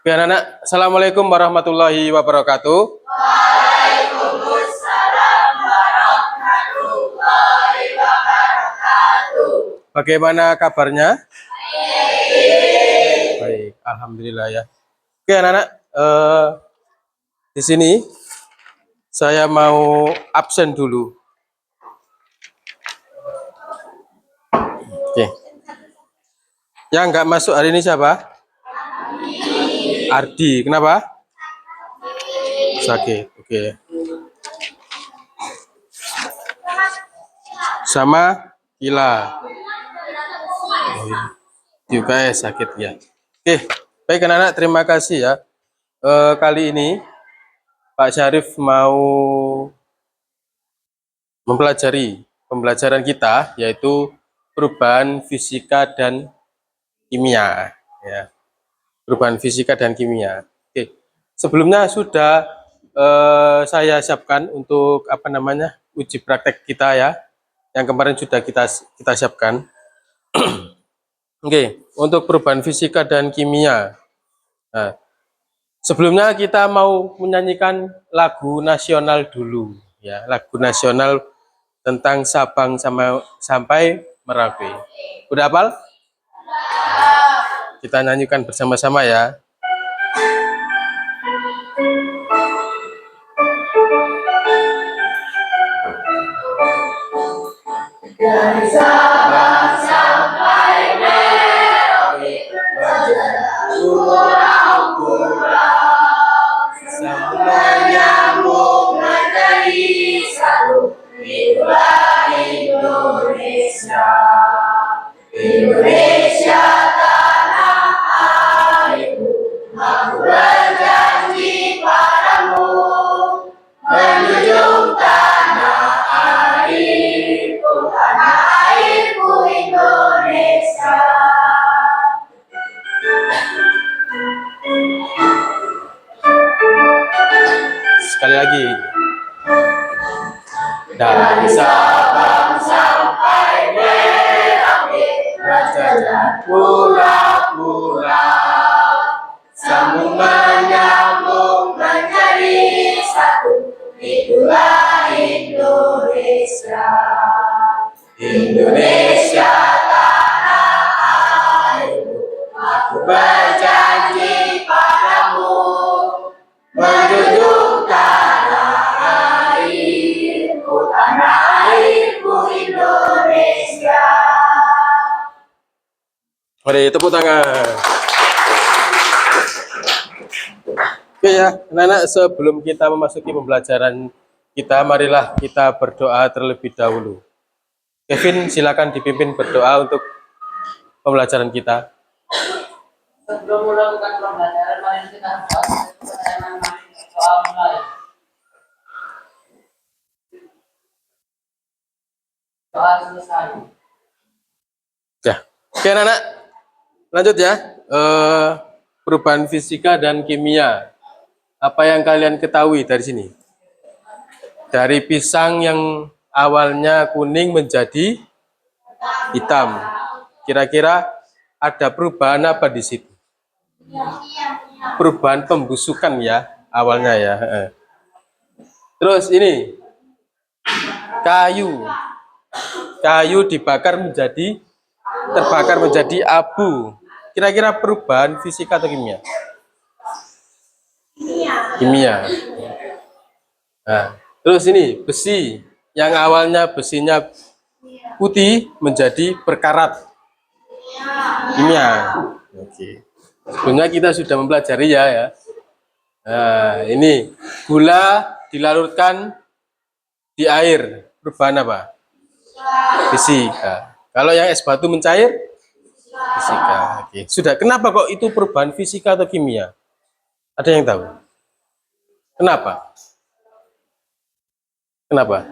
Oke, anak-anak, Assalamualaikum warahmatullahi wabarakatuh. Waalaikumsalam warahmatullahi wabarakatuh. Bagaimana kabarnya? Baik, alhamdulillah ya. Oke, anak-anak, di sini saya mau absen dulu. Oke. Yang nggak masuk hari ini siapa? Ardi. Kenapa? Sakit. Oke. Sama Gila. Juga sakit ya. Oke, baik anak-anak, terima kasih ya. Kali ini Pak Syarif mau mempelajari pembelajaran kita, yaitu perubahan fisika dan kimia. Ya, perubahan fisika dan kimia. Oke, sebelumnya sudah saya siapkan untuk uji praktek kita ya. Yang kemarin sudah kita siapkan. Oke, untuk perubahan fisika dan kimia. Nah, sebelumnya kita mau menyanyikan lagu nasional dulu, ya, lagu nasional tentang Sabang sampai Merauke. Udah hafal? Kita nyanyikan bersama-sama ya. Dari Sabang sampai Merauke, pulau-pulau, semua nyambung menjadi satu. Itulah Indonesia, Indonesia tanah airku. Aku berjanji padamu, menjunjung tanah airku, tanah airku Indonesia. Sekali lagi. Dari Sabang sampai Merauke, berjajar pulau-pulau, sambung menyambung menjadi satu. Itulah Indonesia, Indonesia tanah airku. Aku berjanji padamu, menjunjung tanah airku, tanah airku Indonesia. Mari tepuk tangan. Oke ya, anak-anak, sebelum kita memasuki pembelajaran kita, marilah kita berdoa terlebih dahulu. Kevin, silakan dipimpin berdoa untuk pembelajaran kita. Sebelum melakukan pembelajaran, mari kita doa mulai. Doa selesai. Ya, oke anak-anak, lanjut ya. Perubahan fisika dan kimia. Apa yang kalian ketahui dari sini? Dari pisang yang awalnya kuning menjadi hitam. Kira-kira ada perubahan apa di situ? Perubahan pembusukan ya, awalnya ya. Terus ini, kayu. Kayu terbakar menjadi abu. Kira-kira perubahan fisika atau kimia? Kimia. Nah, terus ini besi yang awalnya besinya putih menjadi berkarat. Kimia. Oke. Sebelumnya kita sudah mempelajari ya. Nah, ini gula dilarutkan di air. Perubahan apa? Fisika. Kalau yang es batu mencair? Fisika. Oke. Sudah. Kenapa kok itu perubahan fisika atau kimia? Ada yang tahu? Kenapa? Kenapa?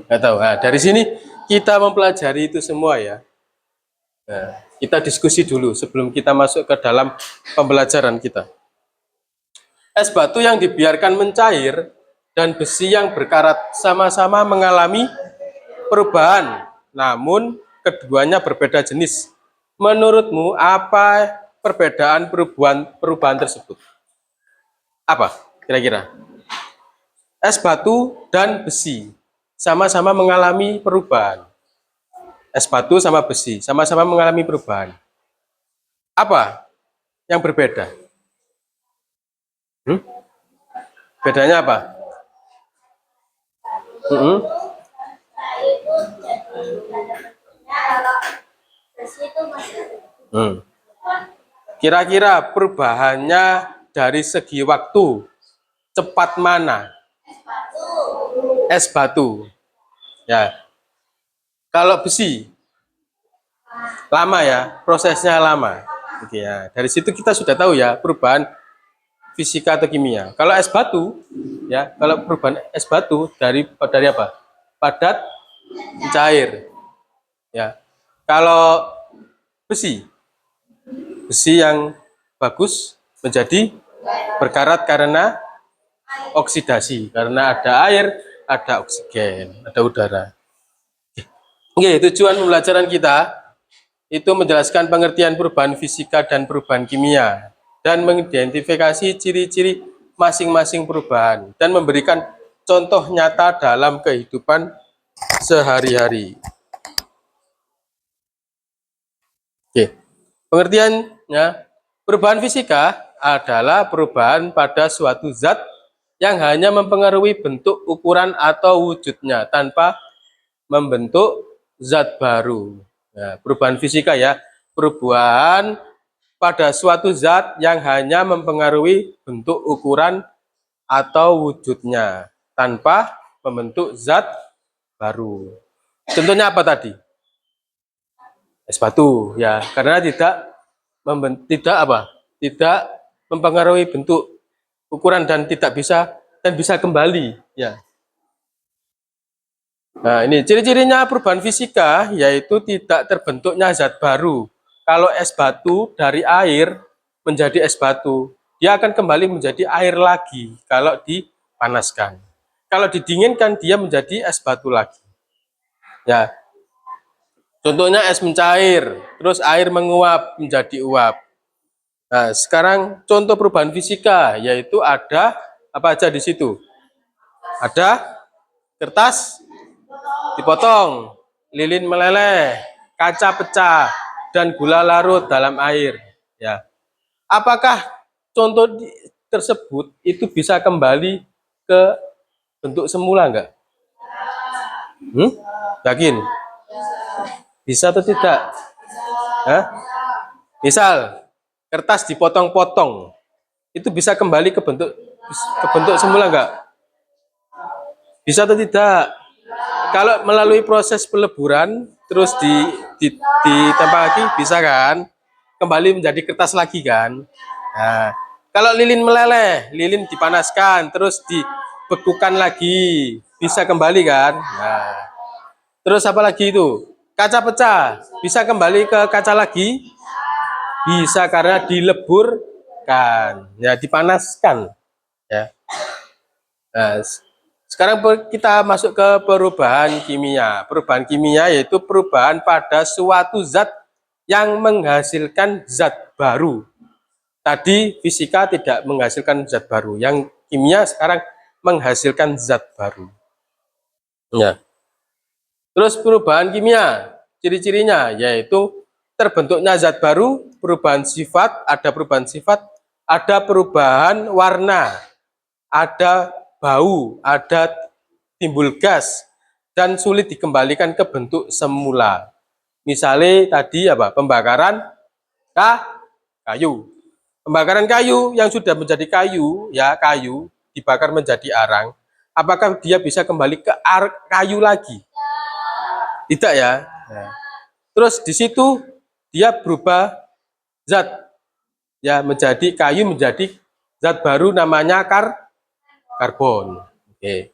Nggak tahu. Nah, dari sini kita mempelajari itu semua ya. Nah, kita diskusi dulu sebelum kita masuk ke dalam pembelajaran kita. Es batu yang dibiarkan mencair dan besi yang berkarat sama-sama mengalami perubahan, namun keduanya berbeda jenis. Menurutmu apa perbedaan perubahan tersebut? Apa kira-kira? Es batu dan besi sama-sama mengalami perubahan. Es batu sama besi sama-sama mengalami perubahan. Apa yang berbeda? Hmm? Bedanya apa? Hmm? Hmm. Kira-kira perubahannya dari segi waktu cepat mana? Es batu. Ya. Kalau besi lama ya, prosesnya lama. Oke ya. Dari situ kita sudah tahu ya perubahan fisika atau kimia. Kalau es batu, ya, kalau perubahan es batu dari apa? Padat cair. Ya. Kalau besi, besi yang bagus menjadi berkarat karena oksidasi, karena ada air, ada oksigen, ada udara. Oke, tujuan pembelajaran kita itu menjelaskan pengertian perubahan fisika dan perubahan kimia dan mengidentifikasi ciri-ciri masing-masing perubahan dan memberikan contoh nyata dalam kehidupan sehari-hari. Oke. Pengertiannya, perubahan fisika adalah perubahan pada suatu zat yang hanya mempengaruhi bentuk, ukuran, atau wujudnya tanpa membentuk zat baru. Nah, perubahan fisika ya, perubahan pada suatu zat yang hanya mempengaruhi bentuk, ukuran, atau wujudnya tanpa membentuk zat baru. Contohnya apa tadi? Es batu ya, karena tidak mempengaruhi bentuk, ukuran, dan bisa kembali ya. Nah, ini ciri-cirinya perubahan fisika yaitu tidak terbentuknya zat baru. Kalau es batu dari air menjadi es batu, dia akan kembali menjadi air lagi kalau dipanaskan. Kalau didinginkan dia menjadi es batu lagi. Ya. Contohnya es mencair, terus air menguap menjadi uap. Nah, sekarang contoh perubahan fisika yaitu ada apa aja di situ? Ada kertas dipotong, lilin meleleh, kaca pecah, dan gula larut dalam air. Ya, apakah contoh tersebut itu bisa kembali ke bentuk semula enggak? Yakin? Bisa atau tidak? Hah? Misal kertas dipotong-potong, itu bisa kembali ke bentuk semula enggak? Bisa atau tidak? Kalau melalui proses peleburan terus ditempel lagi bisa kan? Kembali menjadi kertas lagi kan? Nah, kalau lilin meleleh, lilin dipanaskan terus dibekukan lagi, bisa kembali kan? Nah, terus apa lagi itu? Kaca pecah, bisa kembali ke kaca lagi? Bisa karena dileburkan, ya dipanaskan, ya. Nah, sekarang kita masuk ke perubahan kimia. Perubahan kimia yaitu perubahan pada suatu zat yang menghasilkan zat baru. Tadi fisika tidak menghasilkan zat baru, yang kimia sekarang menghasilkan zat baru. Ya. Terus perubahan kimia, ciri-cirinya yaitu terbentuknya zat baru, perubahan sifat, ada perubahan warna, ada bau, ada timbul gas, dan sulit dikembalikan ke bentuk semula. Misalnya tadi apa? Pembakaran kayu. Pembakaran kayu yang sudah menjadi kayu, ya kayu dibakar menjadi arang. Apakah dia bisa kembali ke kayu lagi? Tidak ya. Nah, terus di situ dia berubah zat, ya menjadi kayu menjadi zat baru namanya karbon. Oke.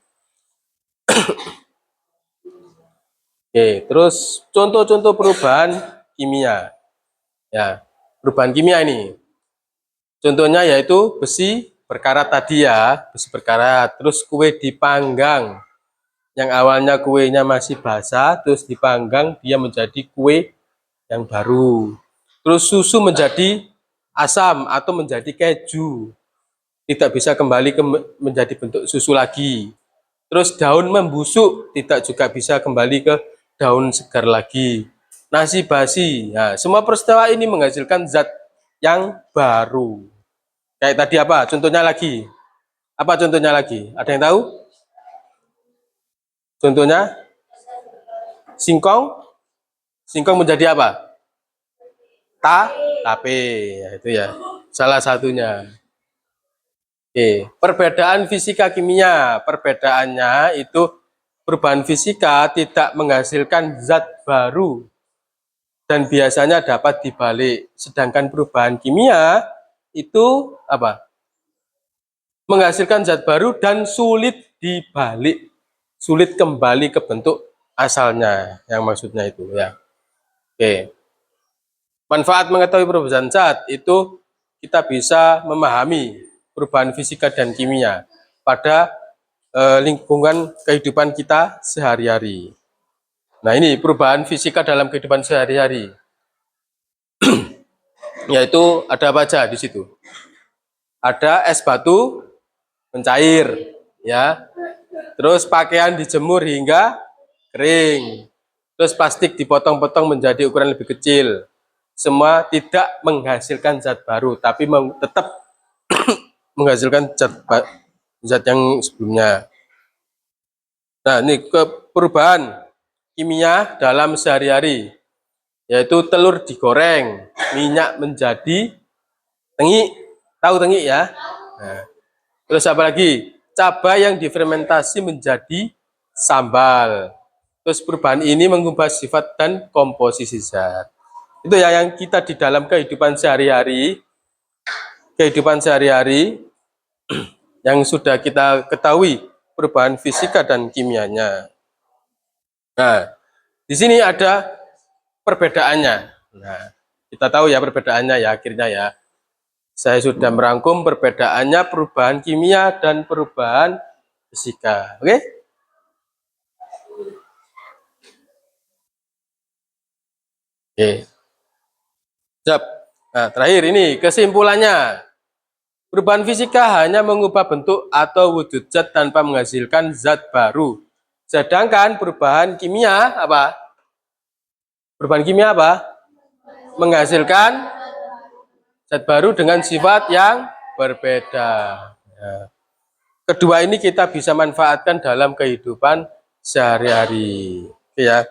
Oke, terus contoh-contoh perubahan kimia. Ya, perubahan kimia ini. Contohnya yaitu besi berkarat tadi ya, besi berkarat. Terus kue dipanggang. Yang awalnya kuenya masih basah, terus dipanggang dia menjadi kue yang baru. Terus susu menjadi asam atau menjadi keju. tidak bisa kembali menjadi bentuk susu lagi. Terus daun membusuk tidak juga bisa kembali ke daun segar lagi. Nasi basi, nah, semua peristiwa ini menghasilkan zat yang baru. Kayak tadi apa? Contohnya lagi. Apa contohnya lagi? Ada yang tahu? Contohnya singkong. Singkong menjadi apa? Tape. Ya, itu ya. Salah satunya. Oke, perbedaan fisika kimia. Perbedaannya itu perubahan fisika tidak menghasilkan zat baru dan biasanya dapat dibalik. Sedangkan perubahan kimia itu apa? Menghasilkan zat baru dan sulit dibalik. Sulit kembali ke bentuk asalnya. Yang maksudnya itu ya. Oke. Manfaat mengetahui perubahan zat itu kita bisa memahami perubahan fisika dan kimia pada lingkungan kehidupan kita sehari-hari. Nah, ini perubahan fisika dalam kehidupan sehari-hari. Yaitu ada apa aja di situ? Ada es batu mencair, ya. Terus pakaian dijemur hingga kering. Terus plastik dipotong-potong menjadi ukuran lebih kecil. Semua tidak menghasilkan zat baru, tapi tetap menghasilkan zat yang sebelumnya. Nah, ini perubahan kimia dalam sehari-hari, yaitu telur digoreng, minyak menjadi tengik. Tahu tengik ya? Nah, terus apa lagi? Cabai yang difermentasi menjadi sambal. Terus perubahan ini mengubah sifat dan komposisi zat. Itu ya yang kita di dalam kehidupan sehari-hari yang sudah kita ketahui perubahan fisika dan kimianya. Nah, di sini ada perbedaannya. Nah, kita tahu ya perbedaannya ya akhirnya ya. Saya sudah merangkum perbedaannya perubahan kimia dan perubahan fisika. Oke? Oke. Siap. Nah, terakhir ini kesimpulannya. Perubahan fisika hanya mengubah bentuk atau wujud zat tanpa menghasilkan zat baru. Sedangkan perubahan kimia apa? Perubahan kimia apa? Menghasilkan zat baru dengan sifat yang berbeda. Ya. Kedua ini kita bisa manfaatkan dalam kehidupan sehari-hari. Oke ya.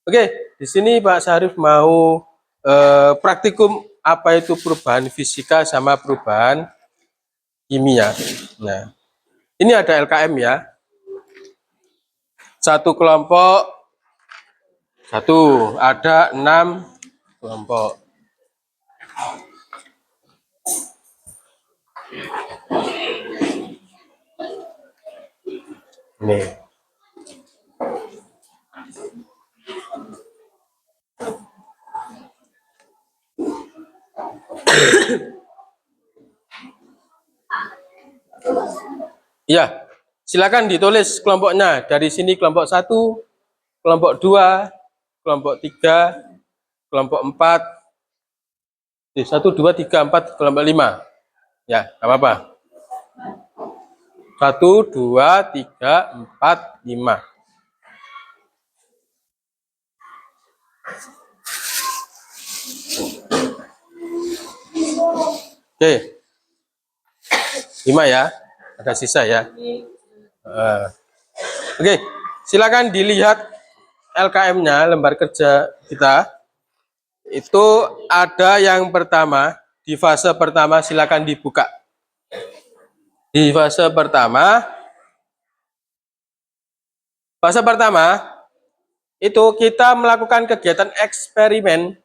Oke, di sini Pak Syarif mau praktikum apa itu perubahan fisika sama perubahan kimia. Nah, ini ada LKM ya. Satu kelompok, ada 6 kelompok. Nih. Ya, silakan ditulis kelompoknya. Dari sini kelompok 1, kelompok 2, kelompok 3, kelompok 4, 1, 2, 3, 4, kelompok 5. Ya, nggak apa-apa. 1, 2, 3, 4, 5. Oke. 5 ya. Ada sisa ya. Oke, silakan dilihat LKM-nya, lembar kerja kita. Itu ada yang pertama, di fase pertama silakan dibuka. Di fase pertama itu kita melakukan kegiatan eksperimen.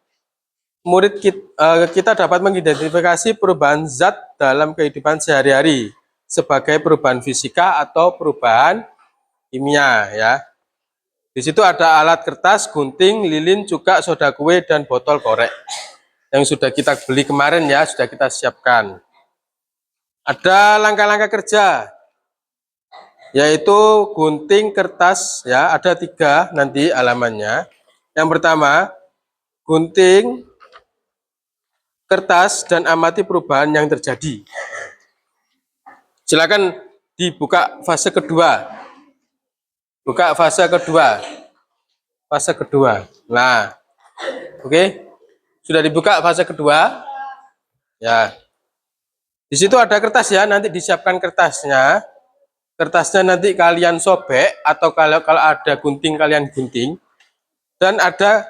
Murid kita dapat mengidentifikasi perubahan zat dalam kehidupan sehari-hari sebagai perubahan fisika atau perubahan kimia ya. Di situ ada alat kertas, gunting, lilin, cuka, soda kue, dan botol korek yang sudah kita beli kemarin ya, sudah kita siapkan. Ada langkah-langkah kerja, yaitu gunting kertas ya, ada 3 nanti halamannya. Yang pertama, gunting kertas dan amati perubahan yang terjadi. Silakan dibuka fase kedua. Buka fase kedua. Fase kedua. Nah, oke. Sudah dibuka fase kedua. Ya. Di situ ada kertas ya, nanti disiapkan kertasnya. Kertasnya nanti kalian sobek atau kalau ada gunting kalian gunting. Dan ada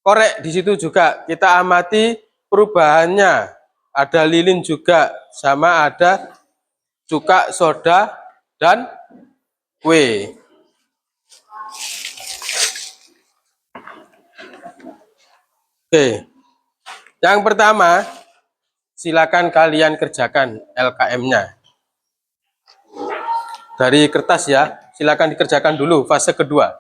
korek di situ juga. Kita amati perubahannya. Ada lilin juga, sama ada cuka, soda, dan kue. Oke. Yang pertama, silakan kalian kerjakan LKM-nya. Dari kertas ya, silakan dikerjakan dulu fase kedua.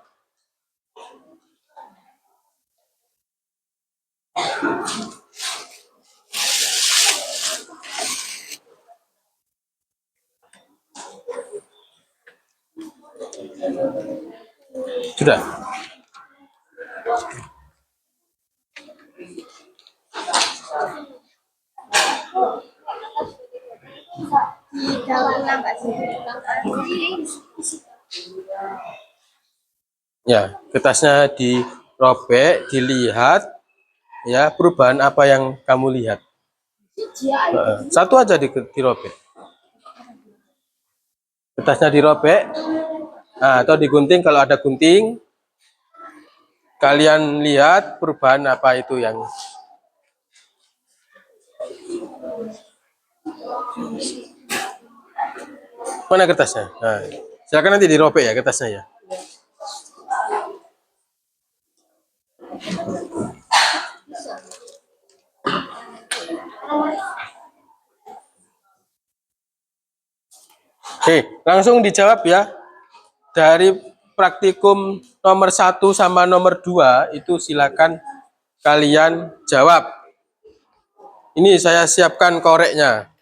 Sudah. Ya, kertasnya dirobek, dilihat ya perubahan apa yang kamu lihat. Satu aja dirobek. Kertasnya dirobek, nah, atau digunting kalau ada gunting. Kalian lihat perubahan apa itu yang mana kertasnya? Nah, silakan nanti dirobek ya kertasnya ya. Oke, langsung dijawab ya. Dari praktikum nomor 1 sama nomor 2 itu silakan kalian jawab. Ini saya siapkan koreknya.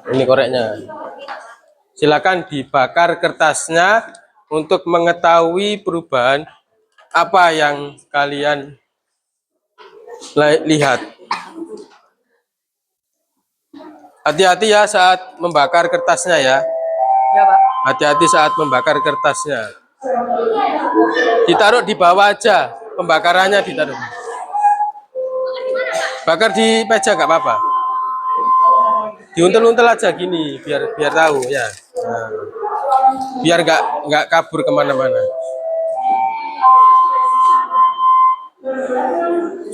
Ini koreknya. Silakan dibakar kertasnya untuk mengetahui perubahan apa yang kalian lihat. Hati-hati ya saat membakar kertasnya ya. Ya, Pak. Hati-hati saat membakar kertasnya. Ditaruh di bawah aja, pembakarannya ditaruh. Bakar di meja nggak apa-apa. Diuntel-untel aja gini, biar tahu ya. Nah, biar nggak kabur kemana-mana.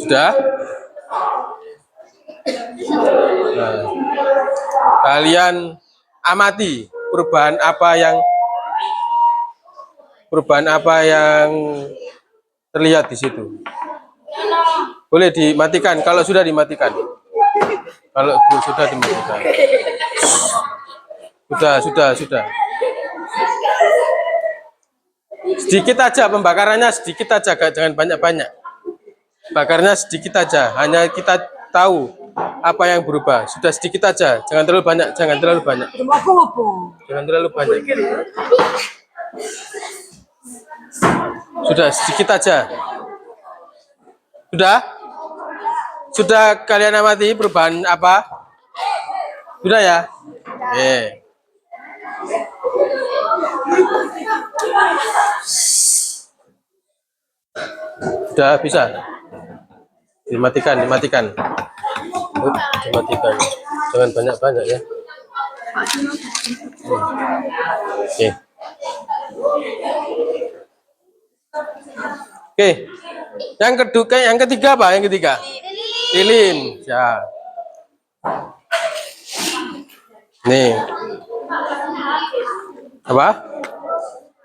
Sudah? Nah, kalian amati perubahan apa yang terlihat di situ. Boleh dimatikan kalau sudah dimatikan. Kalau sudah dimatikan. Sudah. Sedikit aja pembakarannya, sedikit aja, jangan banyak-banyak. Bakarnya sedikit aja, hanya kita tahu apa yang berubah. Sudah sedikit aja, jangan terlalu banyak, jangan terlalu banyak. Jangan terlalu banyak. Sudah sedikit aja. Sudah? Sudah kalian amati perubahan apa? Sudah ya? Sudah bisa? Dimatikan. Dimatikan. Jangan banyak-banyak ya. Oke. Yang ketiga apa? Yang ketiga? Lilin. Ya. Nih. Apa?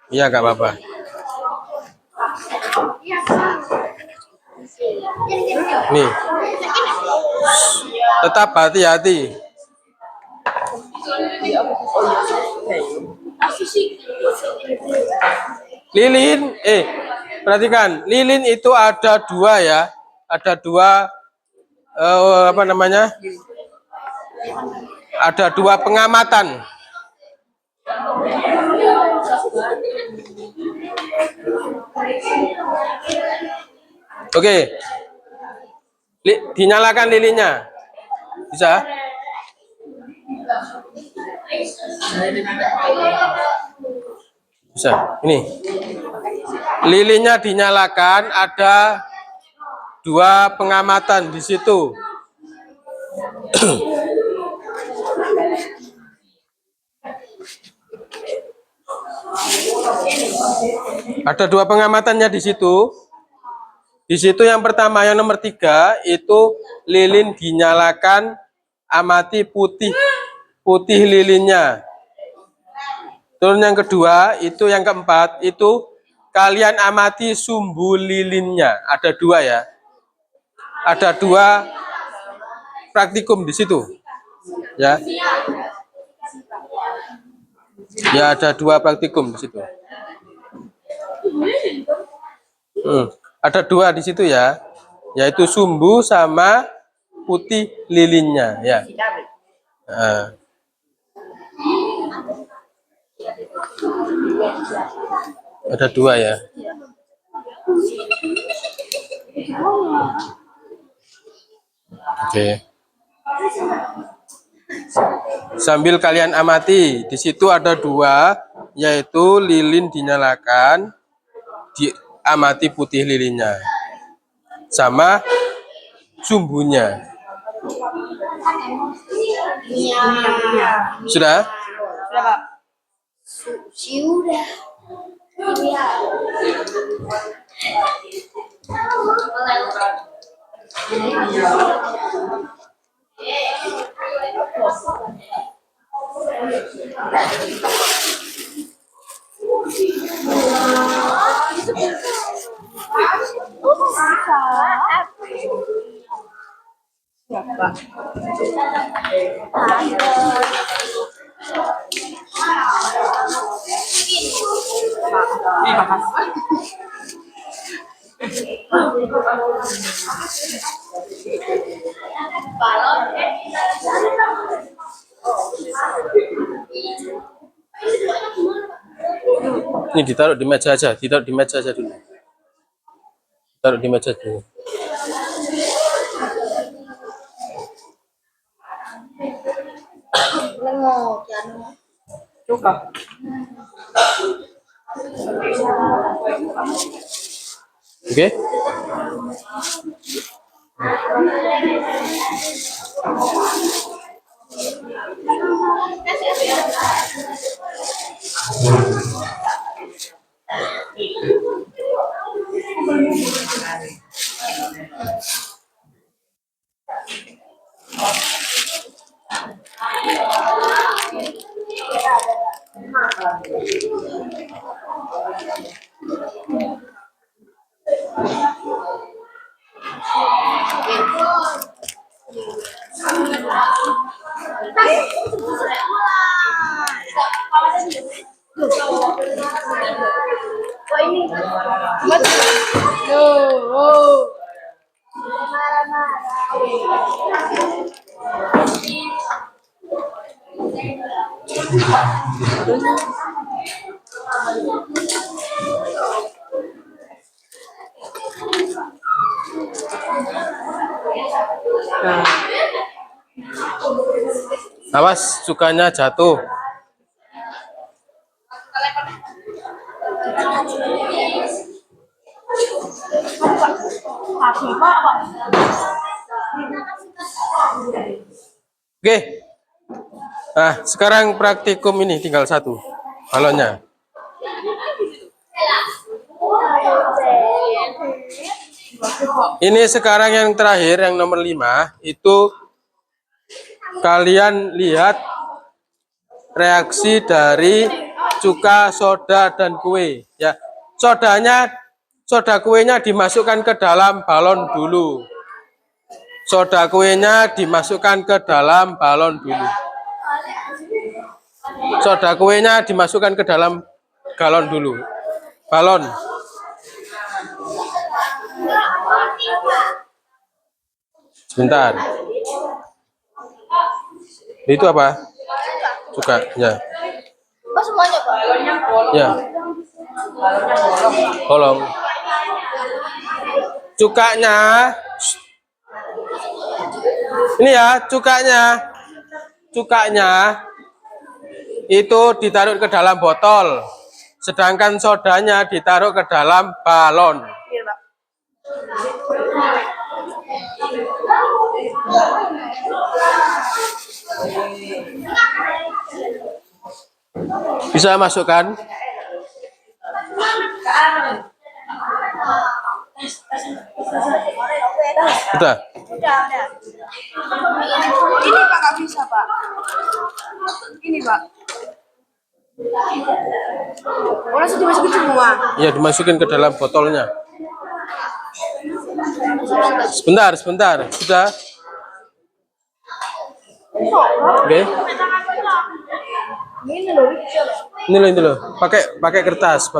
Iya, nggak apa-apa. Nih. Tetap hati-hati. Lilin, perhatikan, lilin itu ada dua ya, ada dua apa namanya? Ada dua pengamatan. Oke, dinyalakan lilinnya, bisa? Bisa. Ini, lilinnya dinyalakan, ada dua pengamatan di situ. Ada dua pengamatannya di situ. Di situ yang pertama, yang nomor 3 itu lilin dinyalakan, amati putih lilinnya. Terus yang kedua, itu yang keempat, itu kalian amati sumbu lilinnya. Ada dua ya. Ada dua praktikum di situ. Ya. Ya, ada dua praktikum di situ. Ada dua di situ ya, yaitu sumbu sama putih lilinnya ya. Ada dua ya. Oke. Sambil kalian amati, di situ ada dua, yaitu lilin dinyalakan, diamati putih lilinnya, sama sumbunya. Sudah? Sudah. Ini ditaruh di meja aja, ditaruh di meja aja dulu. Taruh di meja dulu. Oke. Awas, sukanya jatuh. Oke. Nah, sekarang praktikum ini tinggal satu balonnya. Ini sekarang yang terakhir, yang nomor 5, itu kalian lihat reaksi dari cuka, soda, dan kue. Ya, soda kuenya dimasukkan ke dalam balon dulu. Soda kuenya dimasukkan ke dalam balon dulu. Soda kuenya dimasukkan ke dalam galon dulu. Balon. Sebentar. Itu apa? Cuka, ya. Oh, semuanya, Pak. Balonnya bolong. Ya, Balonnya bolong. bolong. Cukanya. Ini ya, cukanya. Cukanya itu ditaruh ke dalam botol. Sedangkan sodanya ditaruh ke dalam balon. Iya, Pak. Bisa masukkan? Sudah. Udah. Ini Pak nggak bisa, Pak. Ini, Pak. Oh, langsung dimasukin semua. Ya, dimasukin ke dalam botolnya. Sebentar. Sudah. Oke. Ini loh, Ini loh. Pakai kertas.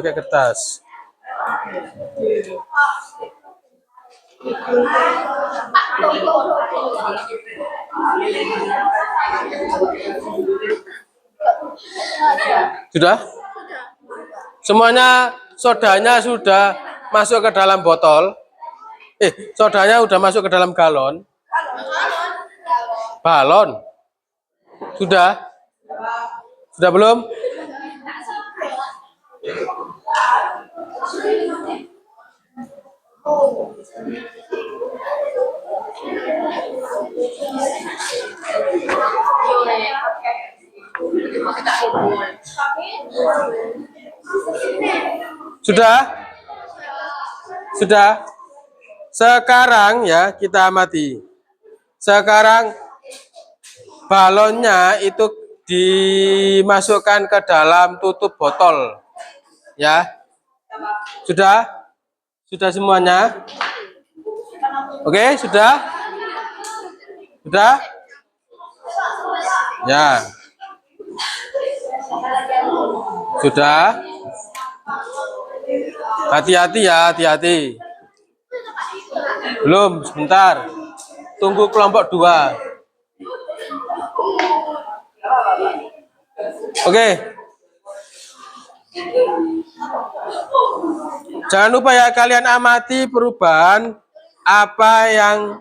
Sudah? Semuanya sodanya sudah masuk ke dalam botol. Sodanya sudah masuk ke dalam galon. Balon. Sudah? Sudah belum? Sudah? Sudah? Sekarang ya kita amati. Sekarang balonnya itu dimasukkan ke dalam tutup botol. Ya. Sudah? Sudah semuanya? Oke, sudah? Sudah? Ya. Sudah? Hati-hati ya, hati-hati. Belum, sebentar. Tunggu kelompok 2. Oke. Jangan lupa ya kalian amati perubahan apa yang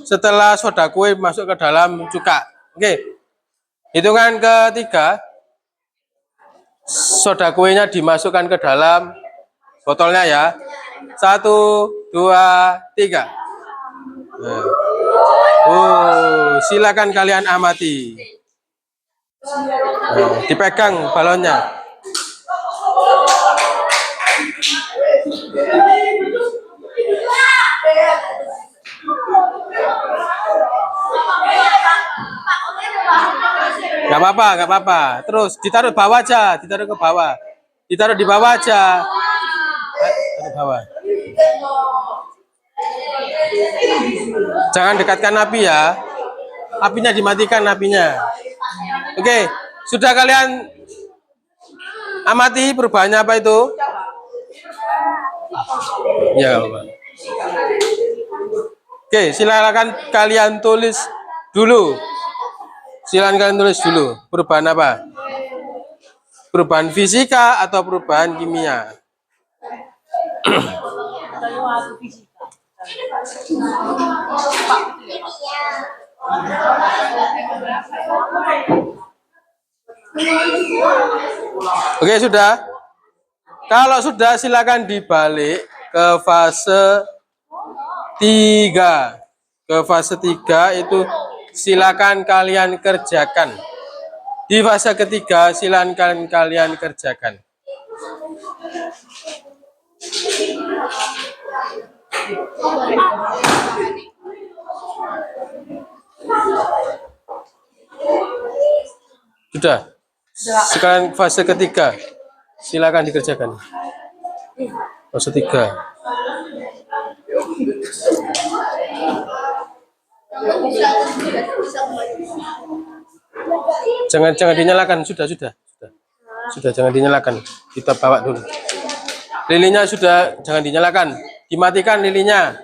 setelah soda kue masuk ke dalam cuka. Oke. Hitungan ketiga. Soda kuenya dimasukkan ke dalam botolnya ya. 1, 2, 3. Silakan kalian amati. Dipegang balonnya. Gak apa-apa. Terus ditaruh bawah aja, ditaruh ke bawah. Ditaruh di bawah aja. Taruh bawah. Jangan dekatkan api ya. Apinya dimatikan apinya. Oke, sudah kalian amati perubahannya apa itu? Ya, Pak. Oke, silakan kalian tulis dulu. Perubahan apa? Perubahan fisika atau perubahan kimia? Oke, sudah. Kalau sudah silakan dibalik ke fase 3. Ke fase 3 itu silakan kalian kerjakan. Di fase ketiga silakan kalian kerjakan. Sudah. Sekarang fase ketiga. Silakan dikerjakan. Fase 3. Jangan dinyalakan, sudah jangan dinyalakan. Kita bawa dulu. Lilinnya sudah, jangan dinyalakan. Dimatikan lilinnya.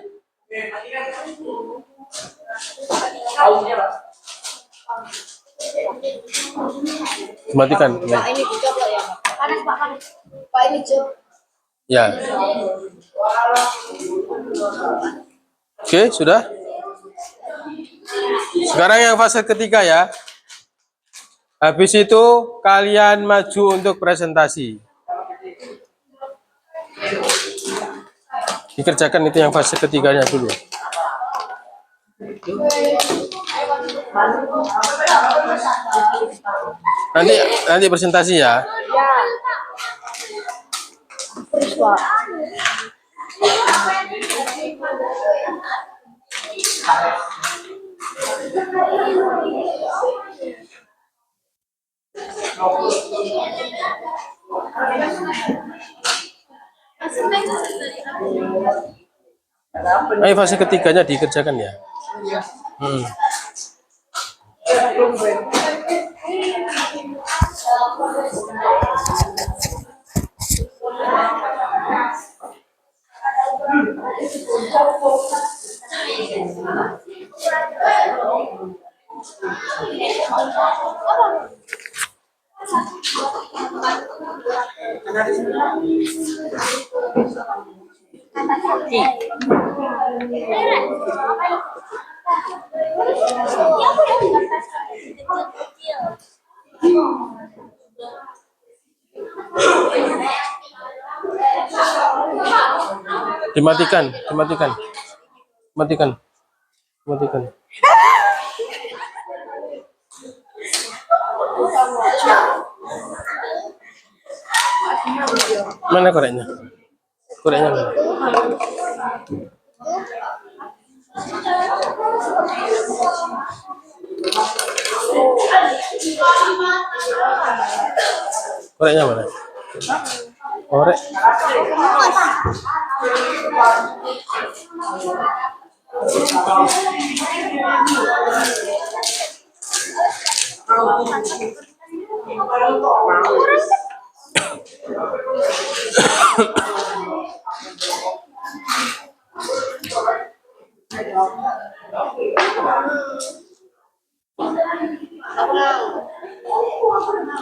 Dimatikan. Ya. Ini dicoba ya, Pak. Panas, Pak, panas. Pak, ini coba. Ya. Oke, sudah. Sekarang yang fase ketiga ya. Habis itu kalian maju untuk presentasi. Dikerjakan itu yang fase ketiganya dulu. Nanti presentasi ya. Ya. Terus, Pak. Ayo fase ketiganya dikerjakan ya. Dimatikan. Mana koreknya? Koreknya mana? Koreknya mana? Korek.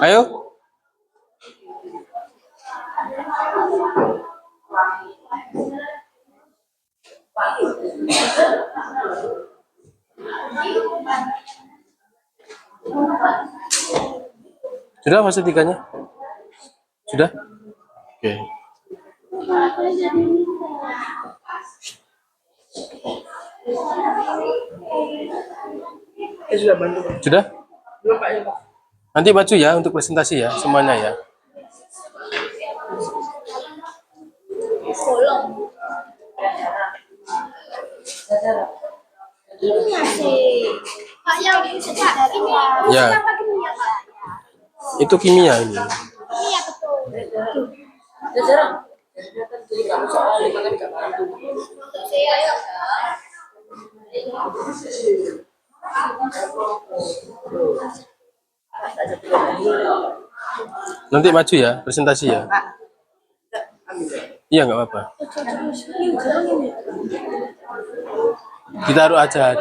Ayo. Sudah fase tiganya? Sudah? Oke. Sudah? Nanti maju ya untuk presentasi ya semuanya ya. Ini masih. Pak, yang ini Ya. apa kimia, Pak? Itu kimia ini. Kimia betul. Jarang. Jadi kamu soal dimakan gak bantu. Saya ayo. Nanti maju ya presentasi ya. Iya nggak apa-apa. Ditaruh aja.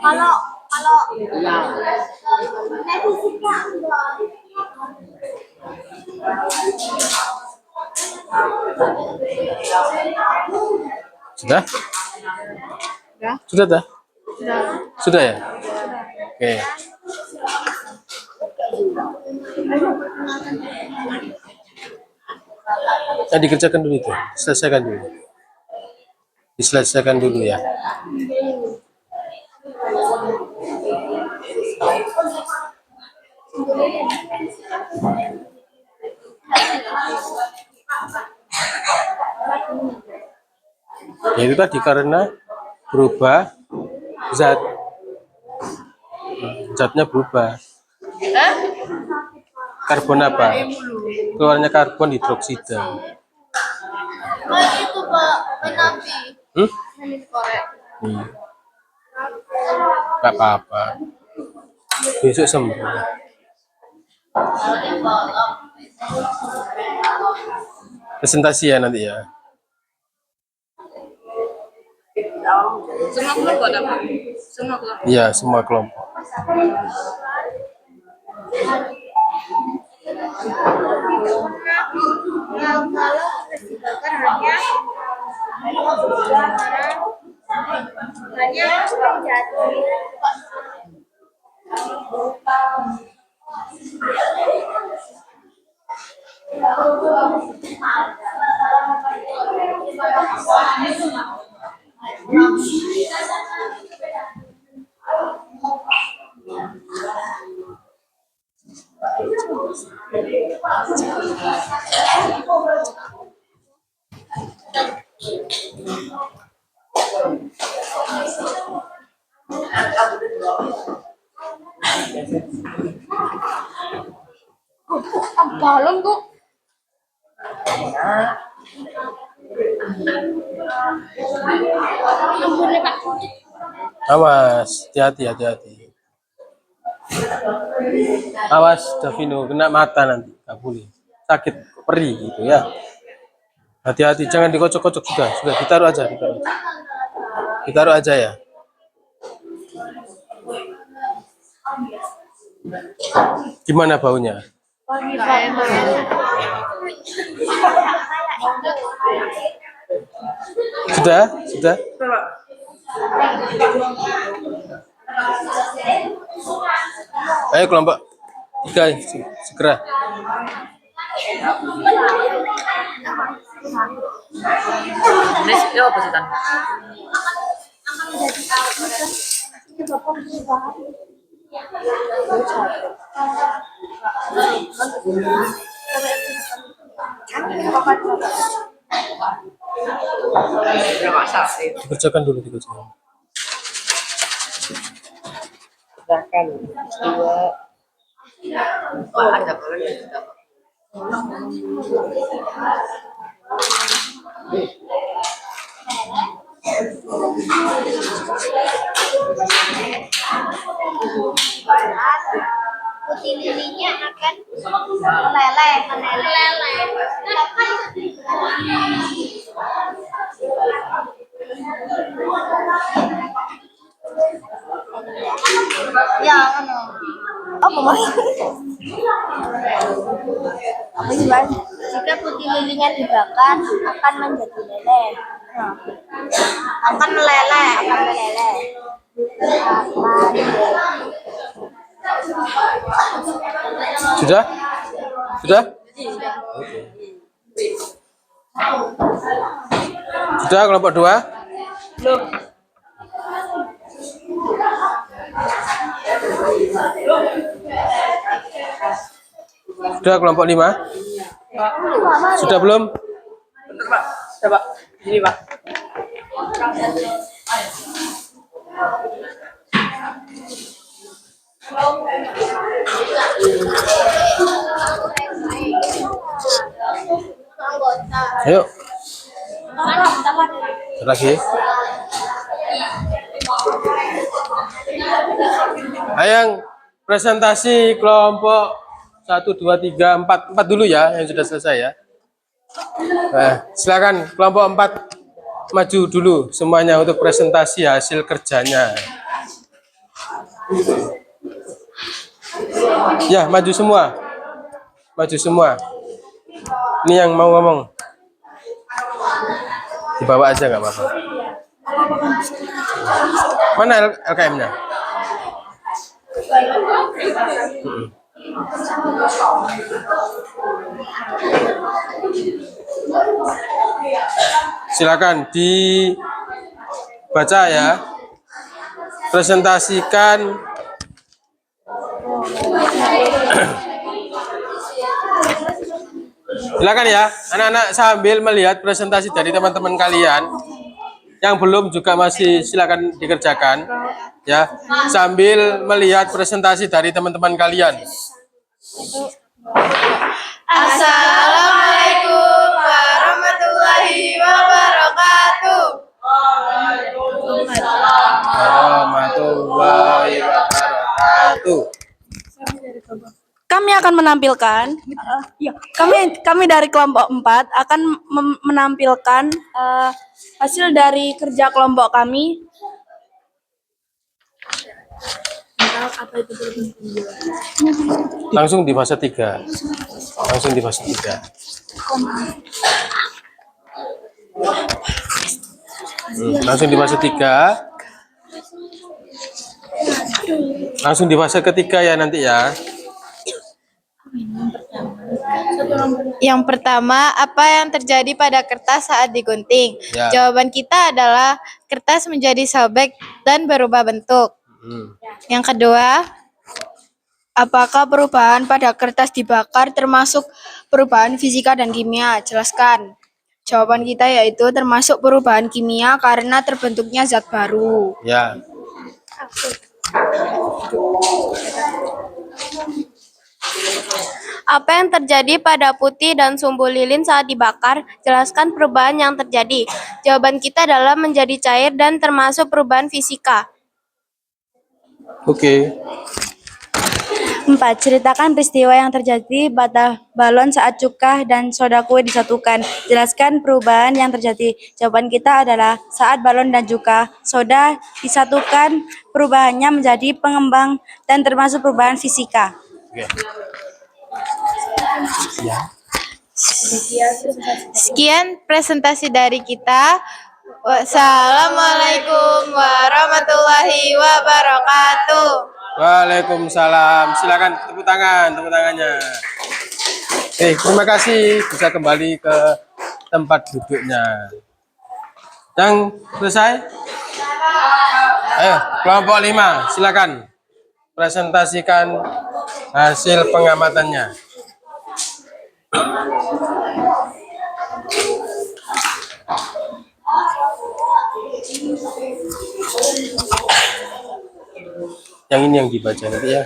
Kalau Sudah? Ya. Sudah dah? Sudah. Sudah ya? Oke. Nah, dikerjakan dulu itu. Selesaikan dulu. Diselesaikan dulu ya. Ya, itu tadi karena berubah zat. Zatnya berubah. Hah? Karbon apa? Keluarnya karbon hidroksida. Itu Pak, menapi. Hmm? Ini korek. Iya. Gak apa-apa. Besok sembuh. Presentasi ya nanti ya. Semua kelompok dapat. Semua kelompok. Iya, semua kelompok. Kalau festivalkan hanya menjadi dalam tuh. Awas, hati-hati, hati-hati. Awas, Davino, kena mata nanti. Gak boleh. Sakit, perih gitu ya. Hati-hati, jangan dikocok-kocok sudah, ditaruh aja, ditaruh. Ditaruh aja ya. Gimana baunya? Sudah? Sudah? Ayo kelompok 3 segera. Nes, ya apa sih Tan? Udah masak sih. Dikerjakan dulu, dikerjakan. Silakan. Dua. Wah, ada apa lagi? Putih lilinya akan meleleh. Ya, apa mau? Apa gimana? Jika putih lilinya dibakar akan menjadi leleh. Nah, akan meleleh. Sudah? Sudah? Sudah kelompok 2? Belum. Sudah kelompok 5? Sudah belum? Bentar, Pak. Sudah, Pak. Sini, Pak. Ayo. Lagi. Ayang presentasi kelompok 1, 2, 3, 4 dulu ya yang sudah selesai ya. Silakan kelompok 4 maju dulu semuanya untuk presentasi hasil kerjanya. Ya, maju semua. Maju semua. Ini yang mau ngomong. Dibawa aja nggak apa-apa. Mana LKM-nya? Silakan dibaca ya. Presentasikan. Silakan ya, anak-anak sambil melihat presentasi dari teman-teman kalian. Yang belum juga masih silakan dikerjakan ya, sambil melihat presentasi dari teman-teman kalian. Assalamualaikum warahmatullahi wabarakatuh. Warahmatullahi wabarakatuh. Kami akan menampilkan, kami dari kelompok 4 akan menampilkan hasil dari kerja kelompok kami. Langsung di fase 3. Langsung di fase 3. Langsung di fase 3. Langsung di fase ketiga ya nanti ya. Yang pertama, apa yang terjadi pada kertas saat digunting? Ya. Jawaban kita adalah kertas menjadi sobek dan berubah bentuk. Yang kedua, apakah perubahan pada kertas dibakar termasuk perubahan fisika dan kimia? Jelaskan. Jawaban kita yaitu termasuk perubahan kimia karena terbentuknya zat baru. Ya. Apa yang terjadi pada putih dan sumbu lilin saat dibakar? Jelaskan perubahan yang terjadi. Jawaban kita adalah menjadi cair dan termasuk perubahan fisika. Oke. 4. Ceritakan peristiwa yang terjadi pada balon saat cuka dan soda kue disatukan. Jelaskan perubahan yang terjadi. Jawaban kita adalah saat balon dan cuka soda disatukan, perubahannya menjadi pengembang dan termasuk perubahan fisika. Oke. Sekian presentasi dari kita. Wassalamualaikum warahmatullahi wabarakatuh. Waalaikumsalam. Silakan tepuk tangannya. Terima kasih, bisa kembali ke tempat duduknya. Yang selesai? Ayo, kelompok 5, silakan presentasikan hasil pengamatannya. Yang ini yang dibaca nanti ya.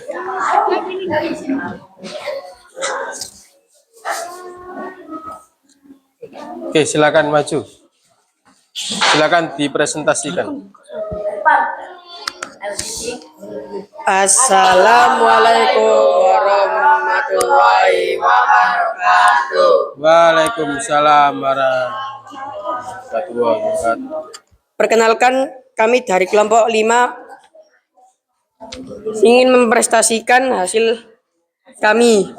Oke, silakan maju. Silakan dipresentasikan. Assalamualaikum warahmatullahi wabarakatuh. Waalaikumsalam warahmatullahi wabarakatuh. Perkenalkan, kami dari kelompok 5 ingin memprestasikan hasil kami.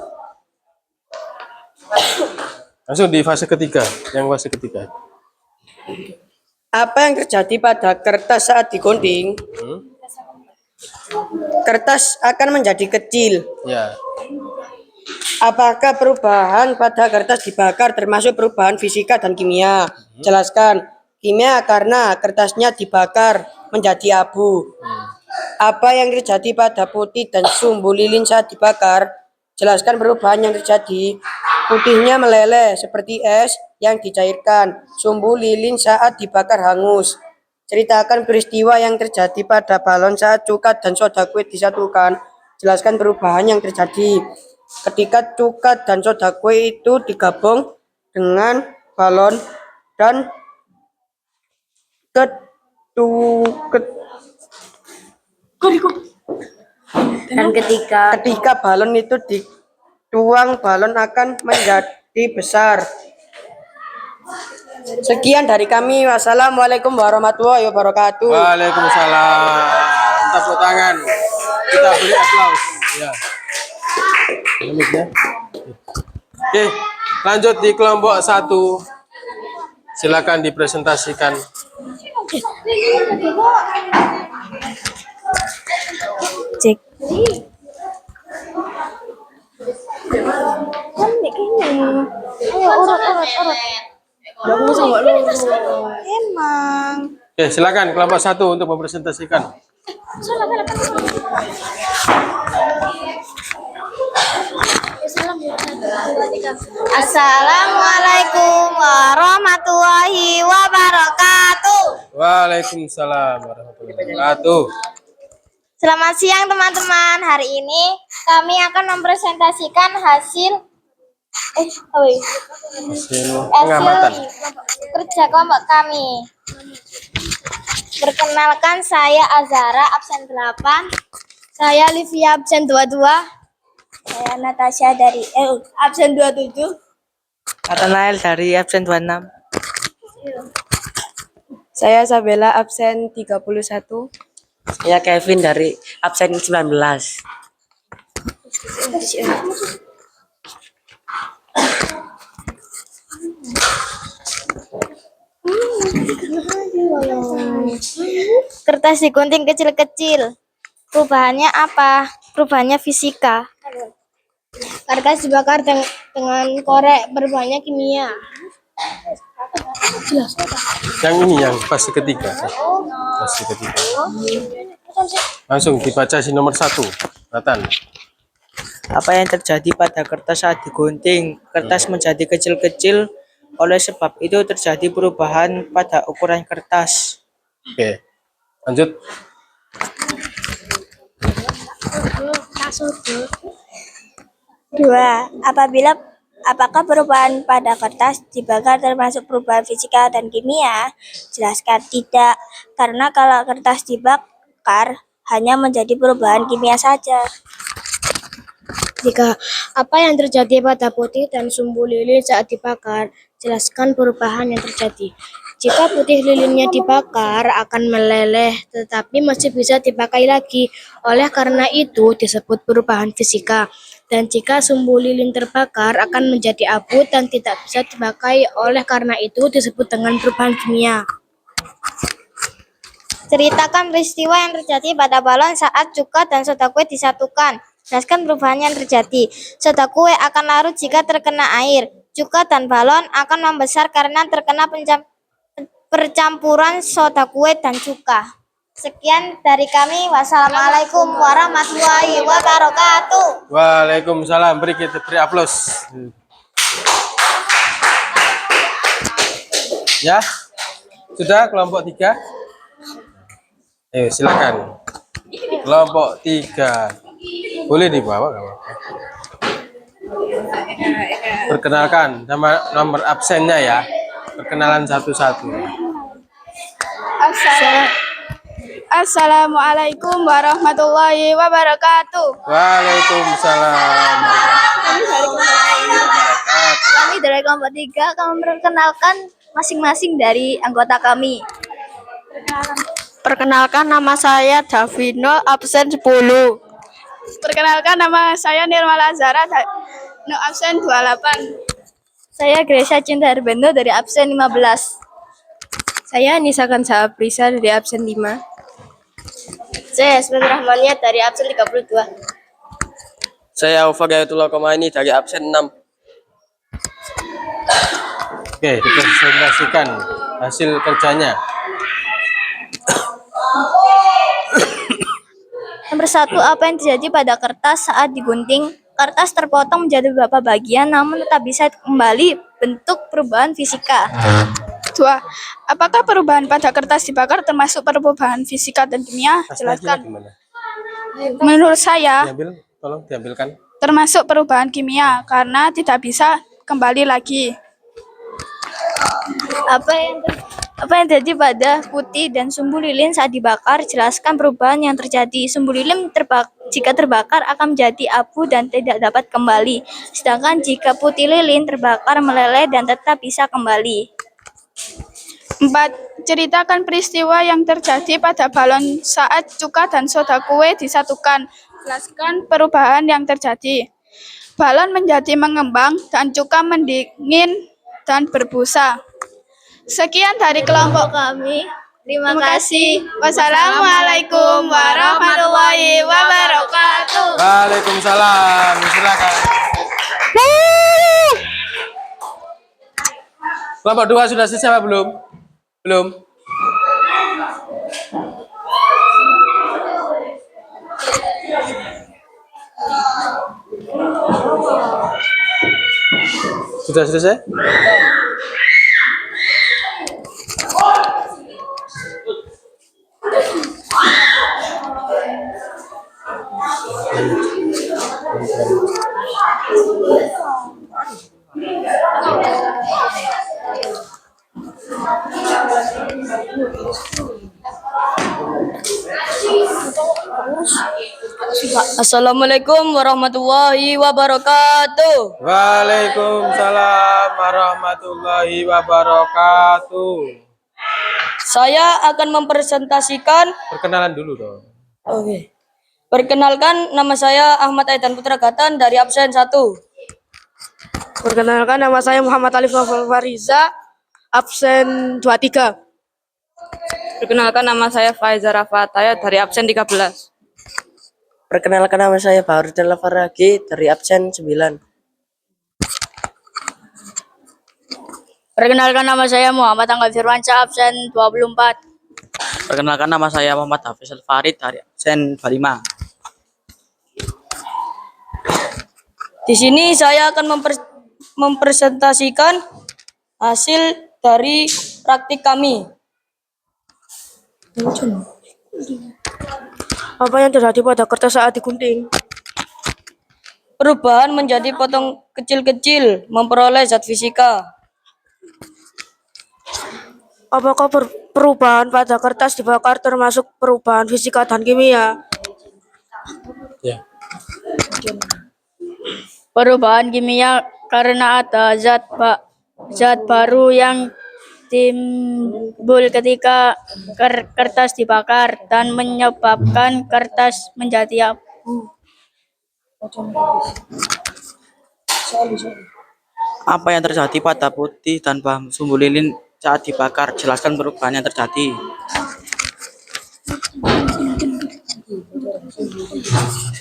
Langsung di fase ketiga, yang fase ketiga. Apa yang terjadi pada kertas saat digunting? Kertas akan menjadi kecil. Ya. Apakah perubahan pada kertas dibakar termasuk perubahan fisika dan kimia? Jelaskan. Kimia karena kertasnya dibakar menjadi abu. Apa yang terjadi pada putih dan sumbu lilin saat dibakar? Jelaskan perubahan yang terjadi. Putihnya meleleh seperti es yang dicairkan. Sumbu lilin saat dibakar hangus. Ceritakan peristiwa yang terjadi pada balon saat cuka dan soda kue disatukan. Jelaskan perubahan yang terjadi ketika cuka dan soda kue itu digabung dengan balon dan ketika balon itu dituang, balon akan menjadi besar. Sekian dari kami. Wassalamualaikum warahmatullahi wabarakatuh. Waalaikumsalam. Tepuk tangan. Kita beri aplaus. Ya. Oke, lanjut di kelompok 1. Silakan dipresentasikan. Cek. Ayo urut. Emang. Oke, silakan kelompok 1 untuk mempresentasikan. Assalamualaikum warahmatullahi wabarakatuh. Waalaikumsalam warahmatullahi wabarakatuh. Selamat siang teman-teman. Hari ini kami akan mempresentasikan hasil Hasil pengamatan. kerja kelompok kami. Perkenalkan, saya Azara absen 8. Saya Livia absen 22. Saya Natasha dari Absen 27. Nathanael dari absen 26. Saya Sabella absen 31. Saya Kevin dari absen 19. kertas digunting kecil-kecil. Perubahannya apa? Perubahannya fisika. Kertas dibakar dengan korek, perubahannya kimia. Yang ini yang fase ketiga. Fase ketiga. Langsung dibaca si nomor 1. Nathan. Apa yang terjadi pada kertas saat digunting? Kertas menjadi kecil-kecil, oleh sebab itu terjadi perubahan pada ukuran kertas. Oke. Lanjut. Dua, apakah perubahan pada kertas dibakar termasuk perubahan fisika dan kimia? Jelaskan tidak, karena kalau kertas dibakar hanya menjadi perubahan kimia saja. Jika apa yang terjadi pada putih dan sumbu lilin saat dibakar? Jelaskan perubahan yang terjadi. Jika putih lilinnya dibakar akan meleleh, tetapi masih bisa dipakai lagi. Oleh karena itu disebut perubahan fisika. Dan jika sumbu lilin terbakar akan menjadi abu dan tidak bisa dipakai. Oleh karena itu disebut dengan perubahan kimia. Ceritakan peristiwa yang terjadi pada balon saat cuka dan soda kue disatukan. Jelaskan perubahan yang terjadi. Soda kue akan larut jika terkena air. Cuka dan balon akan membesar karena terkena percampuran soda kue dan cuka. Sekian dari kami. Wassalamualaikum warahmatullahi wabarakatuh. Waalaikumsalam. Beri aplaus. Ya. Sudah kelompok 3? Ayo silakan. Kelompok 3. Boleh dibawa enggak apa-apa. Perkenalkan nama nomor absennya ya. Perkenalan satu-satu. Assalamualaikum warahmatullahi wabarakatuh. Waalaikumsalam. Kami dari kelompok 3 akan memperkenalkan masing-masing dari anggota kami. Perkenalkan, nama saya Davino absen 10. Perkenalkan, nama saya Nirmal Azara absen 28. Saya Gracia Cinta Herbendo dari absen 15. Saya Nisa Kansa Prisa dari absen 5. Saya Yasmin Rahmania dari absen 32. Saya Ufa Gayatullah Komaini dari absen 6. Oke, dipresentasikan hasil kerjanya. Nomor 1, apa yang terjadi pada kertas saat digunting? Kertas terpotong menjadi beberapa bagian namun tetap bisa kembali, bentuk perubahan fisika. 2. Apakah perubahan pada kertas dibakar termasuk perubahan fisika dan kimia? Jelaskan. Gimana? Menurut saya, Diambil, tolong diambilkan. termasuk perubahan kimia karena tidak bisa kembali lagi. Apa yang terjadi pada putih dan sumbu lilin saat dibakar? Jelaskan perubahan yang terjadi. Sumbu lilin jika terbakar akan menjadi abu dan tidak dapat kembali. Sedangkan jika putih lilin terbakar meleleh dan tetap bisa kembali. 4. Ceritakan peristiwa yang terjadi pada balon saat cuka dan soda kue disatukan. Jelaskan perubahan yang terjadi. Balon menjadi mengembang dan cuka mendingin dan berbusa. Sekian dari kelompok kami. Terima kasih. Wassalamualaikum warahmatullahi wabarakatuh. Waalaikumsalam. Silakan. Kelompok 2 sudah selesai apa belum? Belum. Sudah selesai? Assalamualaikum warahmatullahi wabarakatuh. Waalaikumsalam warahmatullahi wabarakatuh. Saya akan mempresentasikan. Perkenalan dulu dong. Oke. Perkenalkan, nama saya Ahmad Aidan Putra Gatan dari absen 1. Perkenalkan, nama saya Muhammad Alif Novel Fariza, absen 23. Perkenalkan, nama saya Faiza Rafataya dari absen 13. Perkenalkan, nama saya Baharudin Lafaragi dari absen 9. Perkenalkan, nama saya Muhammad Angga Firmansyah, absen 24. Perkenalkan, nama saya Muhammad Hafiz Al-Farid dari absen 25. Di sini saya akan mempresentasikan hasil dari praktik kami. Apa yang terjadi pada kertas saat digunting? Perubahan menjadi potong kecil-kecil, memperoleh zat fisika. Apakah perubahan pada kertas dibakar termasuk perubahan fisika dan kimia? Ya. Perubahan kimia karena ada zat baru yang timbul ketika kertas dibakar dan menyebabkan kertas menjadi abu. Apa yang terjadi pada putih dan bahan sumbu lilin saat dibakar? Jelaskan perubahan yang terjadi.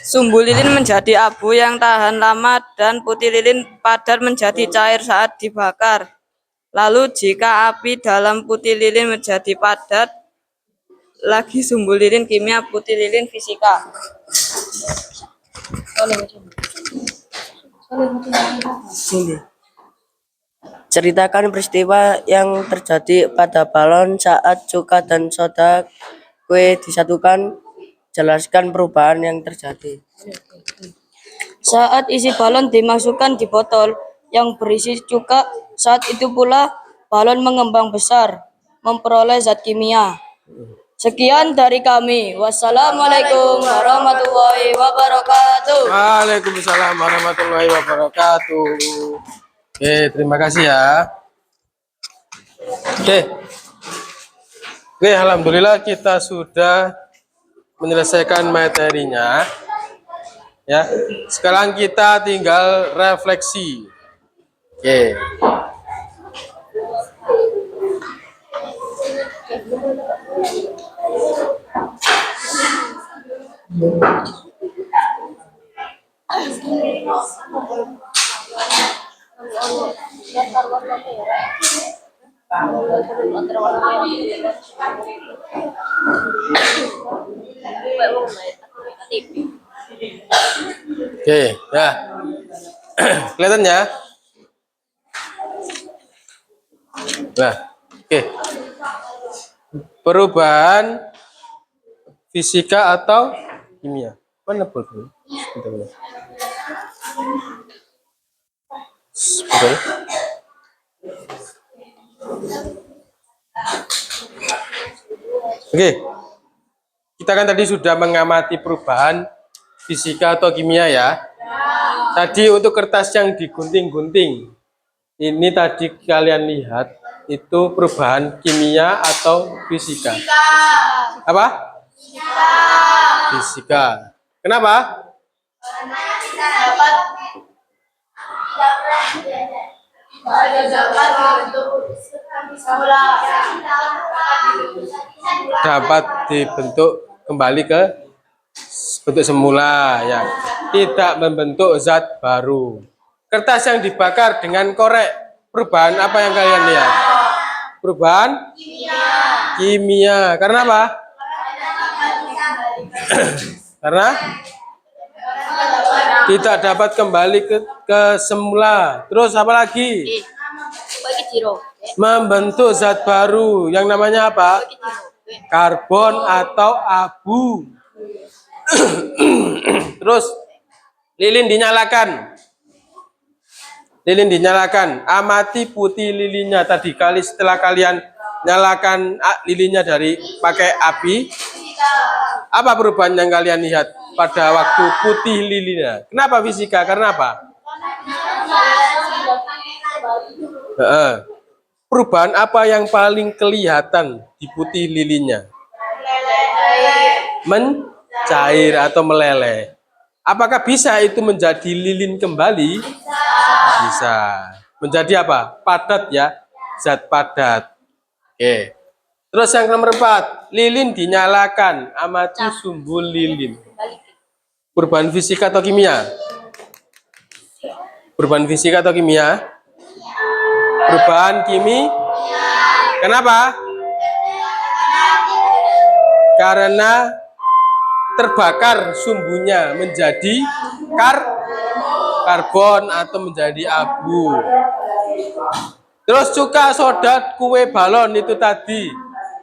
Sumbu lilin menjadi abu yang tahan lama dan putih lilin padat menjadi cair saat dibakar. Lalu jika api dalam putih lilin menjadi padat, lagi sumbu lilin kimia, putih lilin fisika. Ceritakan peristiwa yang terjadi pada balon saat cuka dan soda kue disatukan. Jelaskan perubahan yang terjadi. Saat isi balon dimasukkan di botol yang berisi cuka, saat itu pula balon mengembang besar, memperoleh zat kimia. Sekian dari kami. Wassalamualaikum warahmatullahi wabarakatuh. Waalaikumsalam warahmatullahi wabarakatuh. Oke, terima kasih ya. Oke, alhamdulillah kita sudah menyelesaikan materinya. Ya, sekarang kita tinggal refleksi. Oke. Oke, ya. Kelihatan ya? Nah, oke. Perubahan fisika atau kimia? Mana boleh? Betul. Oke. Kita kan tadi sudah mengamati perubahan fisika atau kimia ya. Tadi untuk kertas yang digunting-gunting. Ini tadi kalian lihat itu perubahan kimia atau fisika? Apa? Fisika. Kenapa? Dapat dibentuk kembali ke bentuk semula ya, tidak membentuk zat baru. Kertas yang dibakar dengan korek, perubahan apa yang kalian lihat? Perubahan kimia. Karena apa? Karena tidak dapat kembali ke semula. Terus apa lagi? Membentuk zat baru yang namanya apa? Karbon atau abu. Terus lilin dinyalakan. Lilin dinyalakan. Amati putih lilinnya tadi kali setelah kalian nyalakan lilinnya dari pakai api. Apa perubahan yang kalian lihat pada waktu putih lilinnya? Kenapa fisika? Karena apa? Perubahan apa yang paling kelihatan di putih lilinnya? Mencair atau meleleh. Apakah bisa itu menjadi lilin kembali? Bisa. Menjadi apa? Padat ya, zat padat. Oke. Terus yang nomor 4, lilin dinyalakan, amati sumbu lilin. Perubahan fisika atau kimia? Perubahan fisika atau kimia? Perubahan kimia. Kenapa? Karena terbakar sumbunya menjadi karbon atau menjadi abu. Terus cuka, soda, kue, balon itu tadi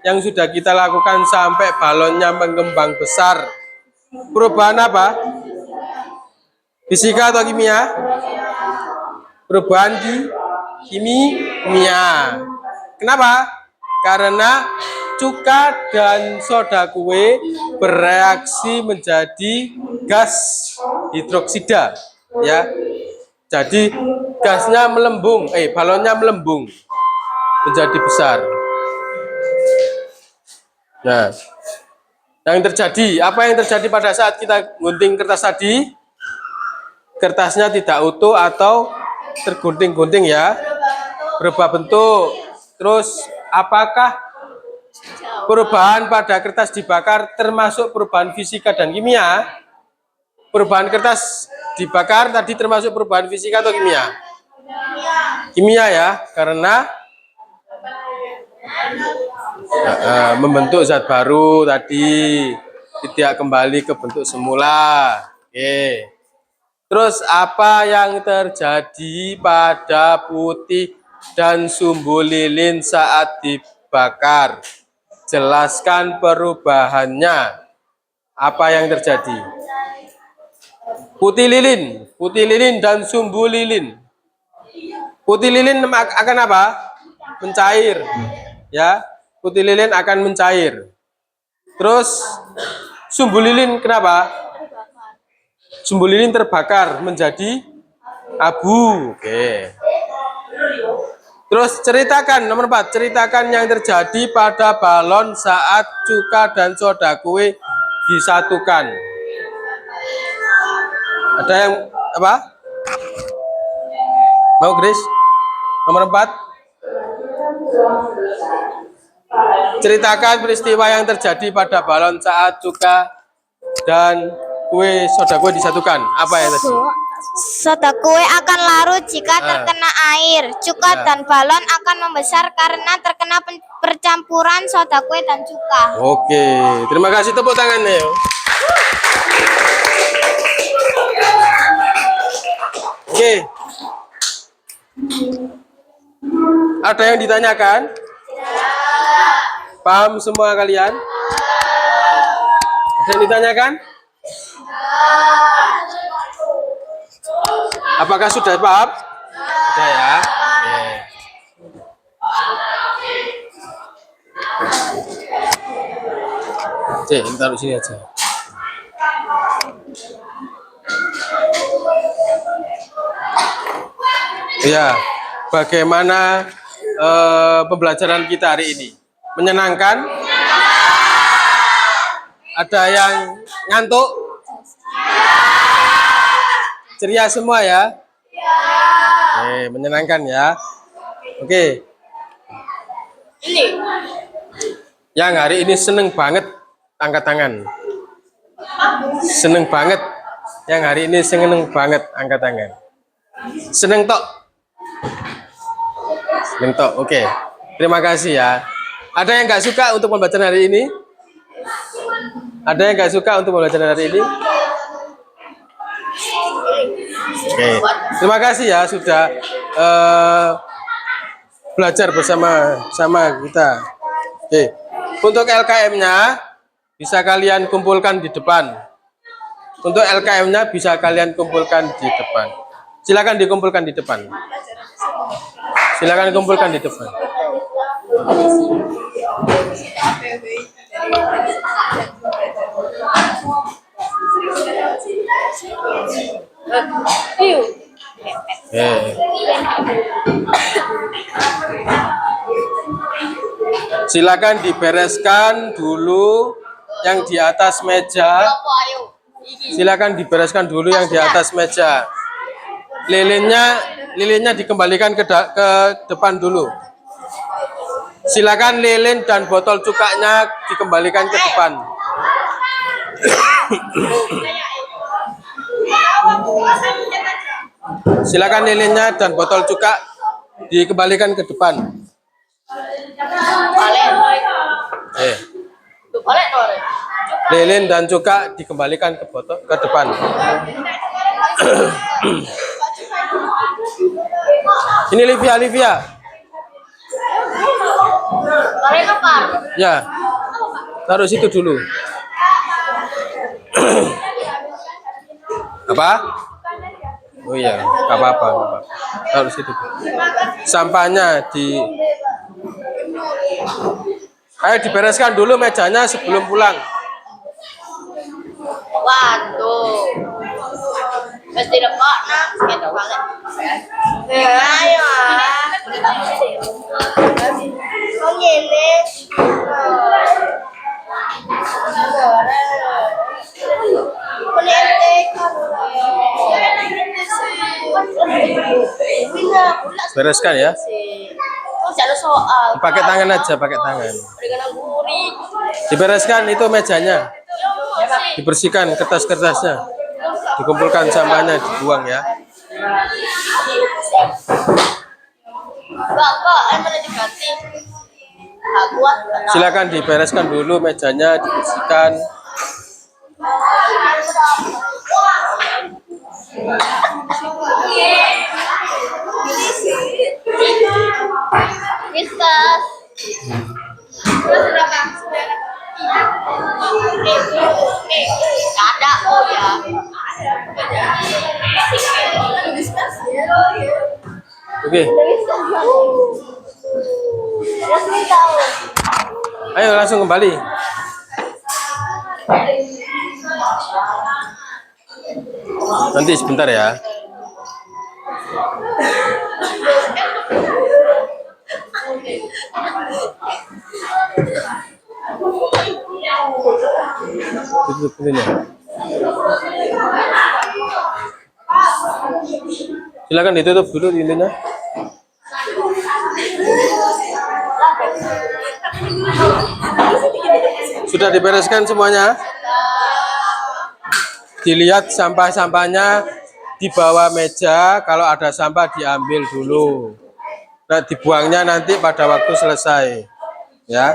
yang sudah kita lakukan sampai balonnya mengembang besar. Perubahan apa? Fisika atau kimia? Perubahan kimia. Kenapa? Karena cuka dan soda kue bereaksi menjadi gas hidroksida, ya. Jadi gasnya melembung, balonnya melembung menjadi besar. Nah, yang terjadi, apa yang terjadi pada saat kita gunting kertas tadi? Kertasnya tidak utuh atau tergunting-gunting ya, berubah bentuk. Terus apakah perubahan pada kertas dibakar termasuk perubahan fisika dan kimia? Perubahan kertas dibakar tadi termasuk perubahan fisika atau kimia? Kimia ya, karena membentuk zat baru tadi, tidak kembali ke bentuk semula. Oke. Terus apa yang terjadi pada putih dan sumbu lilin saat dibakar? Jelaskan perubahannya. Apa yang terjadi? Putih lilin dan sumbu lilin. Putih lilin akan apa? Mencair. Ya, putih lilin akan mencair. Terus sumbu lilin kenapa? Sumbu lilin terbakar menjadi abu. Oke. Terus ceritakan, nomor 4, ceritakan yang terjadi pada balon saat cuka dan soda kue disatukan. Ada yang apa? Mau Grace? Nomor 4. Ceritakan peristiwa yang terjadi pada balon saat cuka dan soda kue disatukan. Apa ya tadi? Soda kue akan larut jika terkena air. Cuka dan balon akan membesar karena terkena percampuran soda kue dan cuka. Oke, terima kasih, tepuk tangannya. Oke. Ada yang ditanyakan? Paham semua kalian? Ada yang ditanyakan? Apakah sudah paham? Sudah ya. Oke, taruh sini aja. Ya, bagaimana pembelajaran kita hari ini? Menyenangkan? Ada yang ngantuk? Ceria semua ya? Oke, menyenangkan ya. Oke. Yang hari ini seneng banget, angkat tangan. Seneng banget. Yang hari ini seneng banget, angkat tangan. Seneng tok. Seneng tok. Oke. Terima kasih ya. Ada yang nggak suka untuk pembelajaran hari ini? Ada yang nggak suka untuk pembelajaran hari ini? Oke, terima kasih ya sudah belajar bersama kita. Oke, untuk LKM-nya bisa kalian kumpulkan di depan. Untuk LKM-nya bisa kalian kumpulkan di depan. Silakan dikumpulkan di depan. Silakan kumpulkan di depan. Eh. Silakan dibereskan dulu yang di atas meja. Silakan dibereskan dulu yang di atas meja. Lilinnya dikembalikan ke depan dulu. Silakan lilin dan botol cukanya dikembalikan ke depan. Silakan lilinnya dan botol cuka dikembalikan ke depan. Lilin dan cuka dikembalikan ke depan. Ini Livia. Ya, taruh situ dulu. Apa? Oh iya, nggak apa-apa. Taruh situ. Sampahnya ayo dibereskan dulu mejanya sebelum pulang. Waduh. Mesti depak nak, gitu banget. Ayo. Không nhìn đi. Con em tê con. Bereskan ya. Oh, ada soal. Pakai tangan aja, pakai tangan. Dengan gurih. Dibereskan itu mejanya. Dibersihkan kertas-kertasnya. Dikumpulkan sampahnya, dibuang ya. Enggak, emang diganti. Enggak kuat. Silakan dibereskan dulu mejanya, dibersihkan. Whiskas. Ada, oh ya. Oke. Ayo langsung kembali. Nanti sebentar ya. Tutup pintunya. Silakan ditutup dulu pintunya. Sudah dibereskan semuanya? Dilihat sampah-sampahnya di bawah meja. Kalau ada sampah diambil dulu. Nah, dibuangnya nanti pada waktu selesai. Ya.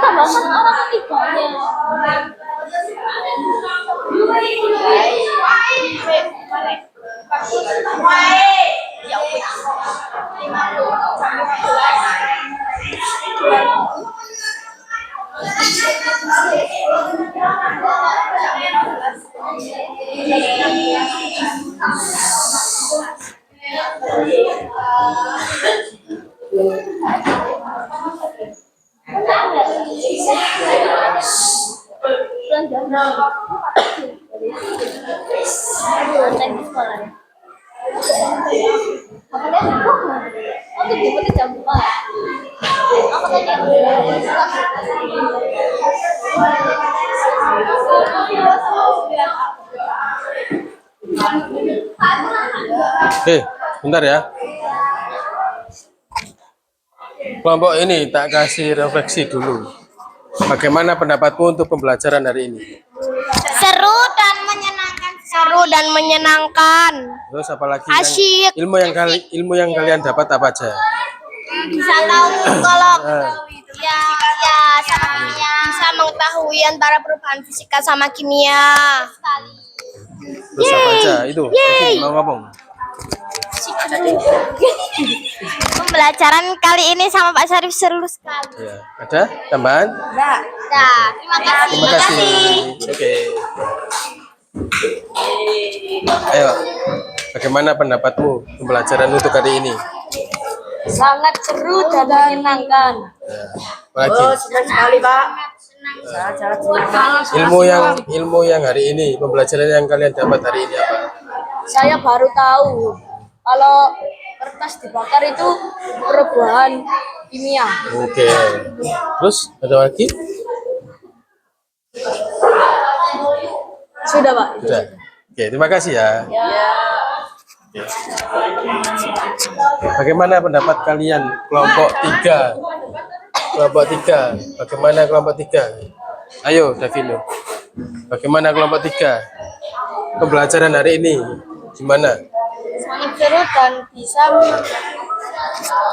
Tambahan orang ketiganya. Oke, bentar ya. Kelompok ini tak kasih refleksi dulu. Bagaimana pendapatmu untuk pembelajaran hari ini? Seru dan menyenangkan. Seru dan menyenangkan. Terus apalagi Asyik. ilmu yang kalian dapat apa aja? Bisa tahu kalau ya sama kimia. Bisa mengetahui antara perubahan fisika sama kimia. Terus apa aja itu? Kevin, mau ngomong? Pembelajaran kali ini sama Pak Syarif seru sekali. Ya, ada tambahan? Nah, terima kasih. Terima kasih. Oke. Ayo, bagaimana pendapatmu pembelajaran untuk hari ini? Sangat seru dan menyenangkan. Ya, apalagi Senang sekali, Pak. ilmu yang hari ini, pembelajaran yang kalian dapat hari ini apa? Saya baru tahu kalau kertas dibakar itu perubahan kimia. Oke. Terus ada lagi? Sudah, Pak. Sudah. Oke, terima kasih ya. Oke. Bagaimana pendapat kalian kelompok 3? Kelompok 3. Bagaimana kelompok 3? Ayo, Davino. Bagaimana kelompok 3? Pembelajaran hari ini gimana?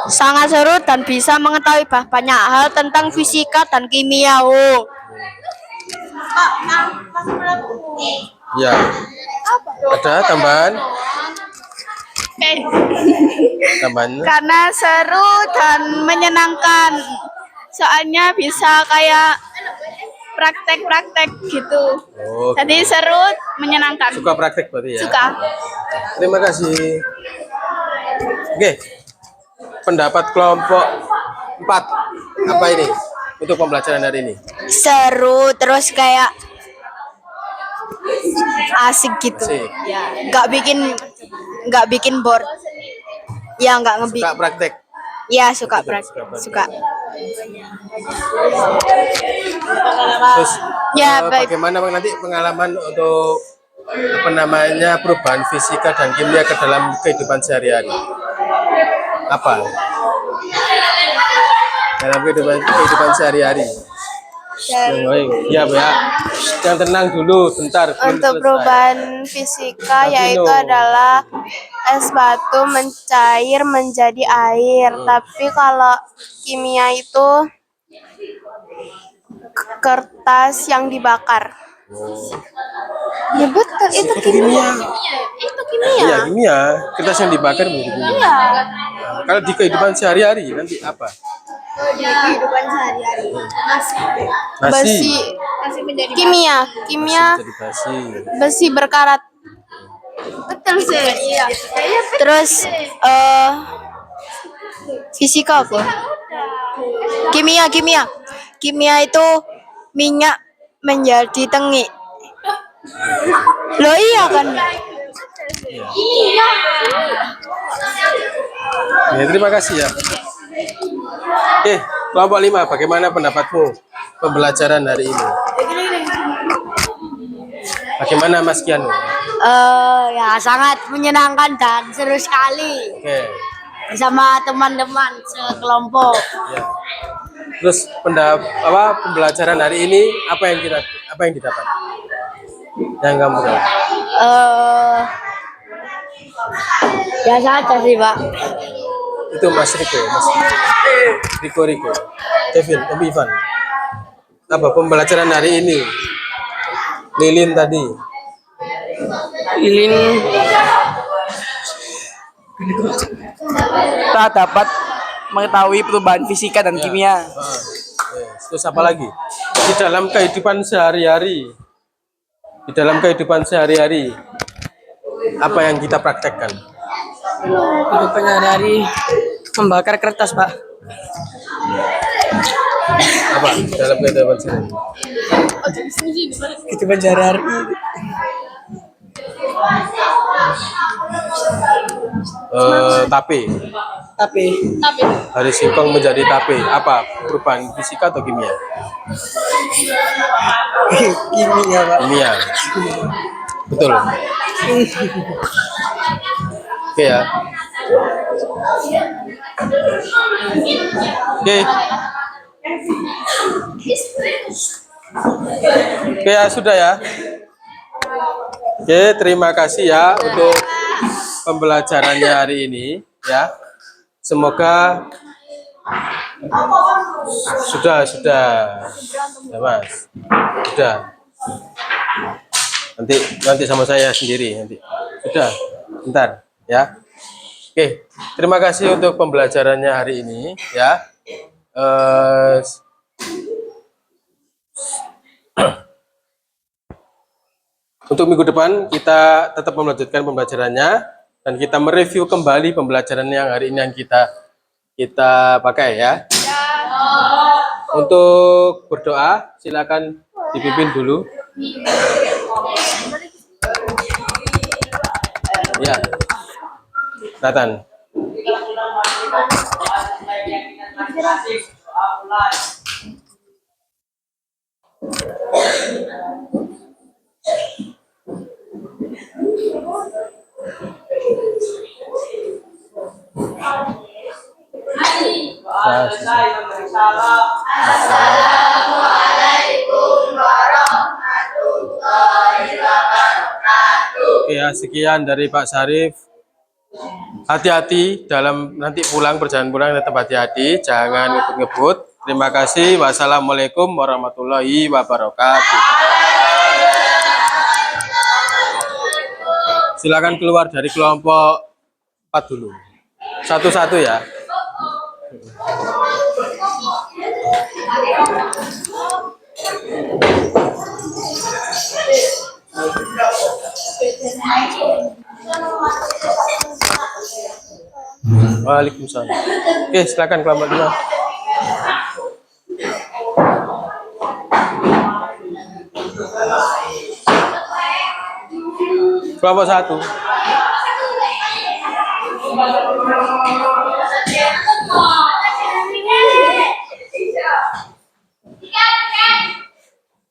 Sangat seru dan bisa mengetahui banyak hal tentang fisika dan kimia. Oh. Ya. Ada tambahan? Tambahannya? Karena seru dan menyenangkan. Soalnya bisa kayak praktek-praktek gitu. Oh, Jadi seru, menyenangkan. suka praktek berarti ya? Suka. Terima kasih. Oke. Pendapat kelompok 4 apa ini untuk pembelajaran hari ini? Seru terus kayak asik gitu. Asik. Ya, nggak bikin bored. Ya nggak ngebikin. Suka praktek. Ya suka praktek. Suka. Terus Ya, baik. bagaimana Bang, nanti pengalaman untuk apa namanya perubahan fisika dan kimia ke dalam kehidupan sehari-hari? Apa? Dalam kehidupan sehari-hari. Ya, Bu ya. Yang tenang dulu, bentar. belum Untuk selesai. perubahan fisika Tapi yaitu no. adalah es batu mencair menjadi air. Tapi kalau kimia itu kertas yang dibakar. Ya betul, itu kimia. Itu kimia. Iya, kimia. Kertas yang dibakar menjadi kimia. Iya. Nah, kalau di kehidupan sehari-hari nanti apa? Nasi. Kimia, kimia Jadi basi. besi berkarat. Betul sih. Iya. Terus fisika apa? Kimia, kimia. Kimia itu minyak menjadi tengik. Loh iya kan? Ya, terima kasih ya. Oke, kelompok 5, bagaimana pendapatmu pembelajaran hari ini? Bagaimana Mas Kianu? Ya sangat menyenangkan dan seru sekali Oke, bersama teman-teman sekelompok. ya. Terus pembelajaran hari ini apa yang didapat? Yang kamu tahu? Biasa aja sih Pak. Itu Mas Riko. Kevin, Ivan. Apa pembelajaran hari ini? Lilin tadi. Lilin kita dapat mengetahui perubahan fisika dan kimia. Terus apa lagi? Di dalam kehidupan sehari-hari. Apa yang kita praktekkan? Kehidupan sehari-hari membakar kertas, Pak. Apa dalam kehidupan sehari-hari? Kehidupan sehari-hari Tape. Dari singkong menjadi tape. Apa? Perubahan fisika atau kimia? kimia, Pak. Kimia. Betul. Oke, Oke ya. Oke. Oke ya, sudah ya. Oke, terima kasih ya untuk pembelajarannya hari ini ya. Semoga sudah ya Mas, sudah. Nanti sama saya sendiri nanti. Sudah, bentar ya. Oke, terima kasih untuk pembelajarannya hari ini ya. Untuk minggu depan kita tetap melanjutkan pembelajarannya dan kita mereview kembali pembelajaran yang hari ini yang kita pakai ya. Untuk berdoa silakan dipimpin dulu. Ya, Nathan. Oke ya, sekian dari Pak Syarif. Hati-hati dalam nanti pulang, perjalanan pulang tetap hati-hati, jangan ngebut-ngebut. Terima kasih. Wassalamualaikum warahmatullahi wabarakatuh. Silakan keluar dari kelompok 4 dulu. Satu-satu ya. Waalaikumsalam. Oke, silakan kelompok 2. Kelompok 1.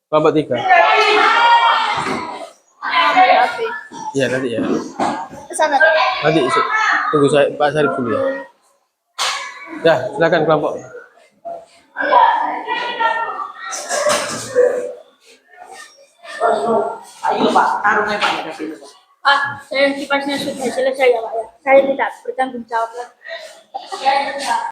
Kelompok 3. Iya nanti ya. Nanti tunggu saya Pak Syarif dulu ya. Ya, silakan kelompok. Ayo Pak, tarungnya Pak. Saya kipasnya sudah selesai ya Pak ya. Saya tidak bertanggung jawab lagi.